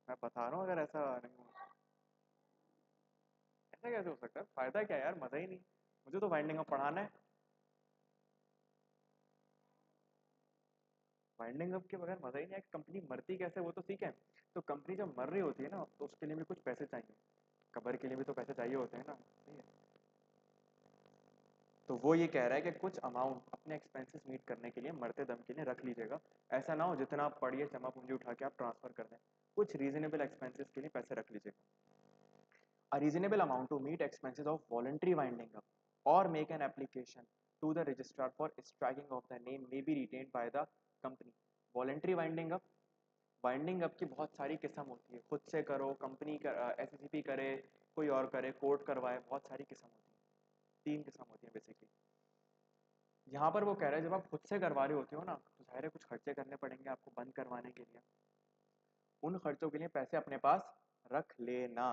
मैं बता रहा हूँ, अगर ऐसा नहीं हो, ऐसा कैसे हो सकता है? फायदा क्या है यार, मजा ही नहीं, मुझे तो बाइंडिंग अप पढ़ाना है। बाइंडिंग अप के बगैर मजा ही नहीं है। कंपनी मरती कैसे वो तो सीखें। तो कंपनी जब मर रही होती है ना, तो उसके लिए भी कुछ पैसे चाहिए, कबर के लिए भी तो पैसे चाहिए होते हैं ना, सही है। तो वो ये कह रहा है कि कुछ अमाउंट अपने एक्सपेंसेस मीट करने के लिए मरते दम के लिए रख लीजिएगा। ऐसा ना हो जितना आप पढ़िए जमा पूंजी उठा के आप ट्रांसफर कर दें, कुछ रीजनेबल एक्सपेंसेस के लिए पैसे रख लीजिएगा। A reasonable amount to meet expenses of voluntary winding up or make an application to the registrar for striking of the name may be retained by the company. Voluntary winding up, winding up की बहुत सारी किस्म होती है, खुद से करो, company कर, एससीसीपी करे, कोई और करे, कोर्ट करवाए, बहुत सारी किस्म होती है, 3 किस्म होती है बेसिकली। यहाँ पर वो कह रहा है जब आप खुद से करवा रहे होते हो ना, तो जाहिर है कुछ खर्चे करने पड़ेंगे आपको बंद करवाने के लिए, उन खर्चों के लिए पैसे अपने पास रख लेना।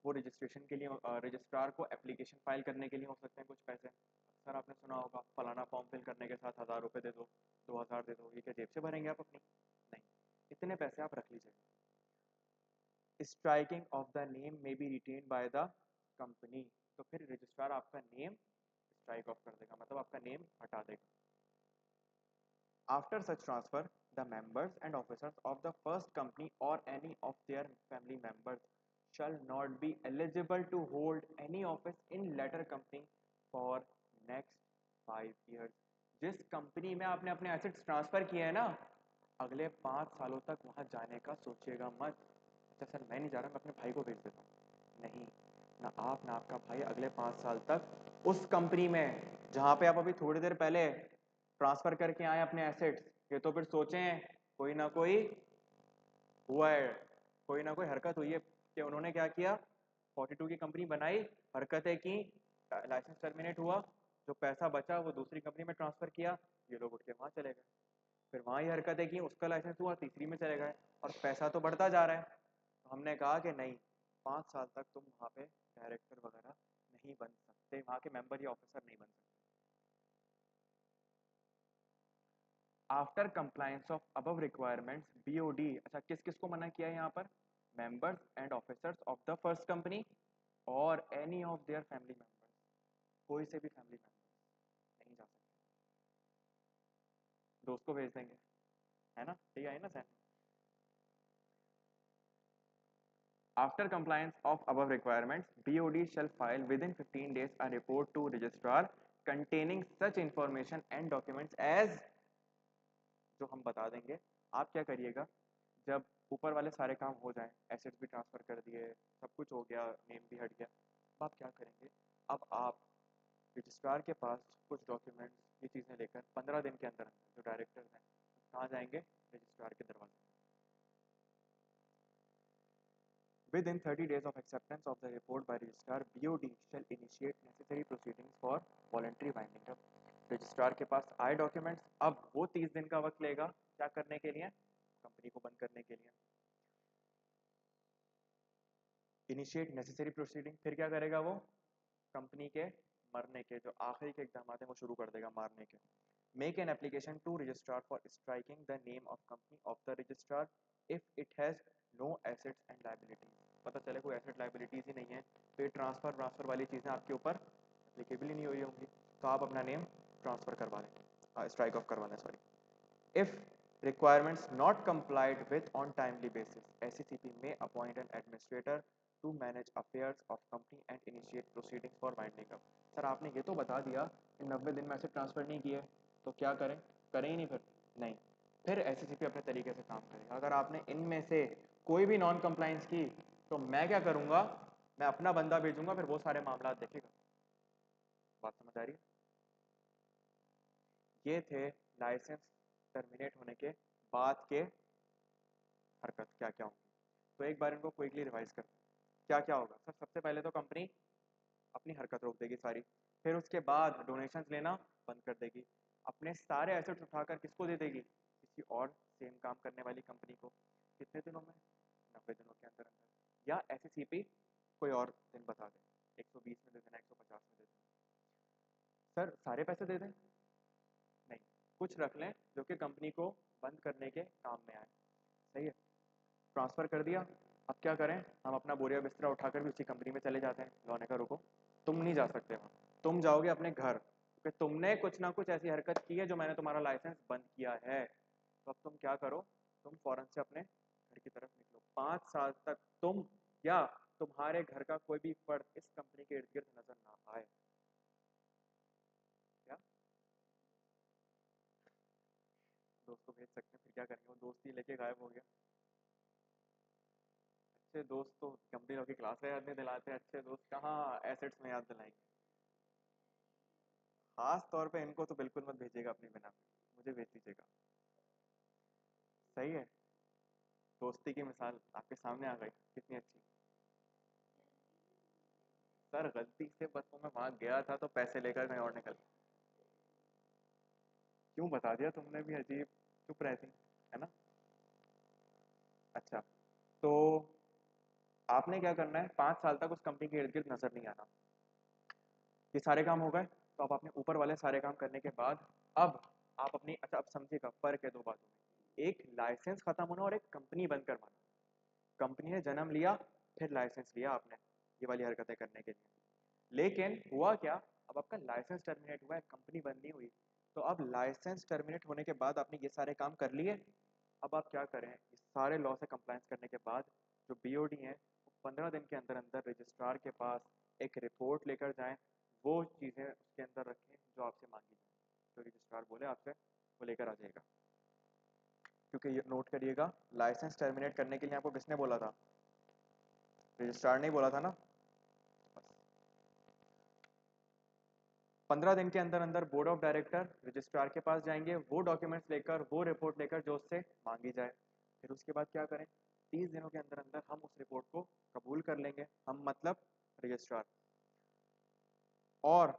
वो रजिस्ट्रेशन के लिए, रजिस्ट्रार को एप्लीकेशन फाइल करने के लिए हो सकते हैं कुछ पैसे। सर आपने सुना होगा फलाना फॉर्म फिल करने के साथ 1000 रुपये दे दो, 2000 दे दो, ये क्या जेब से भरेंगे आप अपनी? नहीं, इतने पैसे आप रख लीजिएगा। Striking off the name may be retained by the company, तो फिर रजिस्ट्रार आपका नेम स्ट्राइक ऑफ कर देगा, मतलब आपका नेम हटा देगा। After such transfer, the members and officers of the first company or any of their family members shall not be eligible to hold any office in latter company for next 5 years. जिस company में आपने अपने assets transfer किए हैं ना, अगले 5 सालों तक वहां जाने का सोचिएगा मत। अच्छा सर मैं नहीं जा रहा, मैं अपने भाई को भेज देता हूँ, नहीं, ना आप ना आपका भाई अगले 5 साल तक उस कंपनी में जहां पे आप अभी थोड़ी देर पहले ट्रांसफर करके आए अपने एसेट्स, ये तो फिर सोचें कोई ना कोई हुआ है, कोई ना कोई हरकत हुई है कि उन्होंने क्या किया, 42 की कंपनी बनाई, हरकतें की, लाइसेंस टर्मिनेट हुआ, जो पैसा बचा वो दूसरी कंपनी में ट्रांसफर किया, ये लोग उठ के वहां चले गए, फिर वहां ही हरकतें की, उसका लाइसेंस हुआ, तीसरी में चले गए, और पैसा तो बढ़ता जा रहा है। तो हमने कहा कि नहीं, 5 साल तक तुम वहां पे डायरेक्टर वगैरह नहीं बन सकते, वहां के मेंबर या ऑफिसर नहीं बन सकते। After compliance of above requirements BOD, अच्छा किस किस को मना किया है यहाँ पर? Members and officers of the first company और any of their family members, कोई से भी फैमिली मेंबर्स नहीं जा सकते, दोस्त को भेज देंगे, है ना, ठीक है ना sir. After compliance of above requirements, BOD shall file within 15 days a report to registrar containing such information and documents as, जो हम बता देंगे। आप क्या करिएगा, जब ऊपर वाले सारे काम हो जाएं, एसेट्स भी ट्रांसफर कर दिए, सब कुछ हो गया, नेम भी हट गया, अब आप क्या करेंगे, अब आप रजिस्ट्रार के पास कुछ डॉक्यूमेंट्स, ये चीज़ें लेकर 15 दिन के अंदर जो डायरेक्टर्स हैं कहाँ जाएंगे, रजिस्ट्रार के दरवाजे। Within 30 days of acceptance of the report by registrar, BOD shall initiate necessary proceedings for voluntary winding up. Registrar के पास आए डॉक्यूमेंट्स, अब वो 30 दिन का वक्त लेगा क्या करने के लिए, कंपनी को बंद करने के लिए। इनिशिएट नेसेसरी प्रोसीडिंग, फिर क्या करेगा वो, कंपनी के मरने के, जो आखिरी के एग्जाम आते हैं वो शुरू कर देगा मारने के। Make an application to registrar for striking the name of company of the registrar if it has no assets and liabilities. पता चले कोई एसेट लाइबिलिटीज ही नहीं है तो ये ट्रांसफर वाली चीज़ें आपके ऊपर एप्लीकेबल ही नहीं हुई होंगी, तो आप अपना नेम ट्रांसफ़र करवा लें, स्ट्राइक ऑफ करवा लें sorry. If requirements not complied with on timely basis, SCCP may appoint an administrator to manage affairs of company and initiate proceedings for winding up। Sir आपने ये तो बता दिया कि 90 दिन में ऐसे ट्रांसफ़र नहीं किए तो क्या करें? करें ही नहीं फिर? नहीं, फिर SCCP अपने तरीके से काम करेगा। अगर आपने इनमें से कोई भी नॉन कंप्लाइंस की तो मैं क्या करूँगा, मैं अपना बंदा भेजूंगा, फिर वो सारे मामला देखेगा। बात समझ आ रही है? ये थे लाइसेंस टर्मिनेट होने के बाद के हरकत क्या क्या होंगी। तो एक बार इनको क्विकली रिवाइज करते हैं क्या क्या होगा। सर सबसे पहले तो कंपनी अपनी हरकत रोक देगी सारी, फिर उसके बाद डोनेशंस लेना बंद कर देगी, अपने सारे एसेट्स उठाकर किसको दे देगी, किसी और सेम काम करने वाली कंपनी को। कितने दिनों में? 90 दिनों के अंदर अंदर, या SCCP कोई और दिन बता दें, 120 में दे देना, 150 में दे देना। सर सारे पैसे दे दें? नहीं, कुछ रख लें जो कि कंपनी को बंद करने के काम में आए। सही है, ट्रांसफ़र कर दिया। अब क्या करें, हम अपना बोरिया बिस्तरा उठाकर भी उसी कंपनी में चले जाते हैं। लौने का रुको, तुम नहीं जा सकते वहाँ, तुम जाओगे अपने घर, क्योंकि तुमने कुछ ना कुछ ऐसी हरकत की है जो मैंने तुम्हारा लाइसेंस बंद किया है। तो अब तुम क्या करो, तुम फौरन से अपने घर की तरफ निकलो। 5 साल तक तुम या तुम्हारे घर का कोई भी फर्द इस कंपनी के इर्द गिर्द नजर ना आए। क्या दोस्त को भेज सकते हैं, फिर क्या करेंगे, वो दोस्ती लेके गायब हो गया। अच्छे दोस्त तो कंपनी की क्लास में याद नहीं दिलाते, अच्छे दोस्त कहाँ एसेट्स में याद दिलाएंगे। खास तौर पे इनको तो बिल्कुल मत भेजिएगा अपनी बिना पे, मुझे भेज दीजिएगा। सही है, दोस्ती की मिसाल आपके सामने आ गई, कितनी अच्छी। सर गलती से बस मैं वहां गया था तो पैसे लेकर कहीं और निकल गया। क्यों बता दिया तुमने भी, अजीब चुप रहती है ना। अच्छा, तो आपने क्या करना है, 5 साल तक उस कंपनी के इर्द गिर्द नजर नहीं आना। ये सारे काम हो गए, तो आप अपने ऊपर वाले सारे काम करने के बाद अब आप अपनी, अच्छा अब समझिएगा फर्क है दो बातों में, एक लाइसेंस खत्म होना और एक कंपनी बंद करवाना। कंपनी ने जन्म लिया, फिर लाइसेंस लिया आपने ये वाली हरकतें करने के लिए, लेकिन हुआ क्या, अब आपका लाइसेंस टर्मिनेट हुआ है, कंपनी बंद नहीं हुई। तो अब लाइसेंस टर्मिनेट होने के बाद आपने ये सारे काम कर लिए। अब आप क्या करें, इस सारे लॉ से कंप्लायंस करने के बाद जो BOD है वो 15 दिन के अंदर अंदर रजिस्ट्रार के पास एक रिपोर्ट लेकर जाएं, वो चीज़ें उसके अंदर रखें जो आपसे मांगी जाए, तो रजिस्ट्रार बोले आपसे वो लेकर आ जाएगा। क्योंकि ये नोट करिएगा, लाइसेंस टर्मिनेट करने के लिए आपको किसने बोला था, रजिस्ट्रार ने बोला था ना। बस 15 दिन के अंदर अंदर बोर्ड ऑफ डायरेक्टर रजिस्ट्रार के पास जाएंगे, वो डॉक्यूमेंट्स लेकर, वो रिपोर्ट लेकर जो उससे मांगी जाए। फिर उसके बाद क्या करें, 30 दिनों के अंदर अंदर हम उस रिपोर्ट को कबूल कर लेंगे, हम मतलब रजिस्ट्रार। और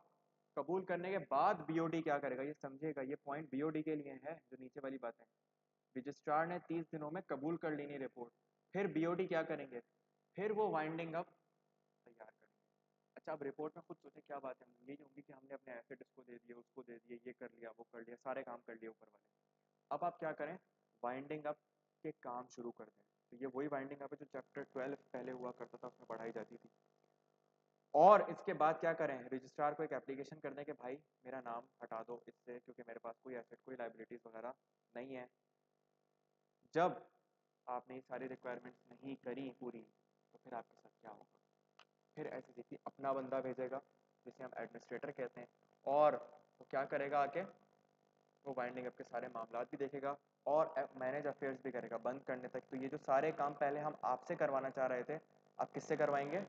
कबूल करने के बाद BOD क्या करेगा, ये समझिएगा, ये पॉइंट BOD के लिए है जो नीचे वाली बात है। रजिस्ट्रार ने 30 दिनों में कबूल कर ली नहीं रिपोर्ट, फिर BOD क्या करेंगे, फिर वो वाइंडिंग अप तैयार करेंगे। अच्छा, अब रिपोर्ट में खुद सोचे क्या बात है, यही होंगी कि हमने अपने एसेट इसको दे दिए, उसको दे दिए, ये कर लिया, वो कर लिया, सारे काम कर लिए ऊपर वाले। अब आप क्या करें, वाइंडिंग अप के काम शुरू कर दें। तो ये वही वाइंडिंग अप है जो चैप्टर 12 पहले हुआ करता था, उसमें पढ़ाई जाती थी। और इसके बाद क्या करें, रजिस्ट्रार को एक एप्लीकेशन करने के भाई मेरा नाम हटा दो इससे, क्योंकि मेरे पास कोई एसेट, कोई लाइबिलिटीज वगैरह नहीं है। जब आपने ये सारी रिक्वायरमेंट्स नहीं करी पूरी, तो फिर आपके साथ क्या होगा, फिर SCCP अपना बंदा भेजेगा जिसे हम एडमिनिस्ट्रेटर कहते हैं, और वो क्या करेगा आके, वो वाइंडिंग अप के सारे मामला भी देखेगा और मैनेज अफेयर्स भी करेगा बंद करने तक। तो ये जो सारे काम पहले हम आपसे करवाना चाह रहे थे, आप किससे करवाएंगे,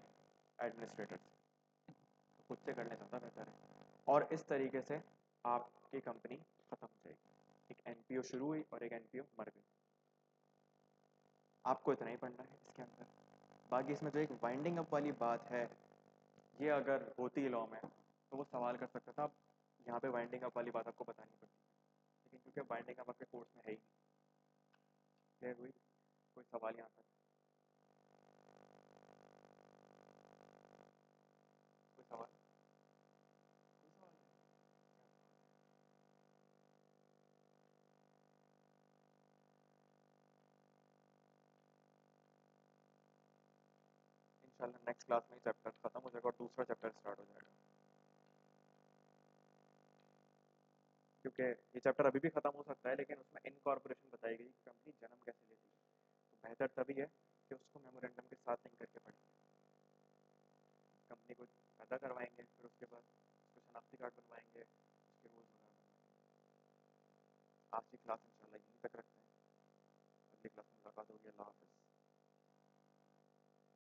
एडमिनिस्ट्रेटर से। तो खुद से करने ज़्यादा बेहतर है, और इस तरीके से आपकी कंपनी खत्म हो जाएगी। एक NPO शुरू हुई और एक NPO मर गई। आपको इतना ही पढ़ना है इसके अंदर। बाकी इसमें जो एक वाइंडिंग अप वाली बात है, ये अगर होती लॉ में तो वो सवाल कर सकता था। अब यहाँ पे वाइंडिंग अप वाली बात आपको बतानी पड़ती है, लेकिन क्योंकि वाइंडिंग अप आपके कोर्स में है ही, क्लियर हुई, कोई सवाल यहाँ पर, कोई सवाल। इंशाल्लाह नेक्स्ट क्लास में चैप्टर खत्म हो जाएगा और दूसरा चैप्टर स्टार्ट हो जाएगा, क्योंकि ये चैप्टर अभी भी खत्म हो सकता है लेकिन उसमें इनकॉर्पोरेशन बताई गई कि कंपनी जन्म कैसे लेती है। तो बेहतर तभी है कि उसको मेमोरेंडम के साथ लिंक करके पढ़ें। कंपनी को पैदा करवाएंगे, फिर उसके बाद उसको शनाख्ती कार्ड बनवाएंगे, उसके रूल्स वगैरह बनवाएंगे। आज की क्लास इंशाल्लाह यहीं तक रखते हैं, अगली क्लास में मुलाकात होगी। अल्लाह हाफ़िज़।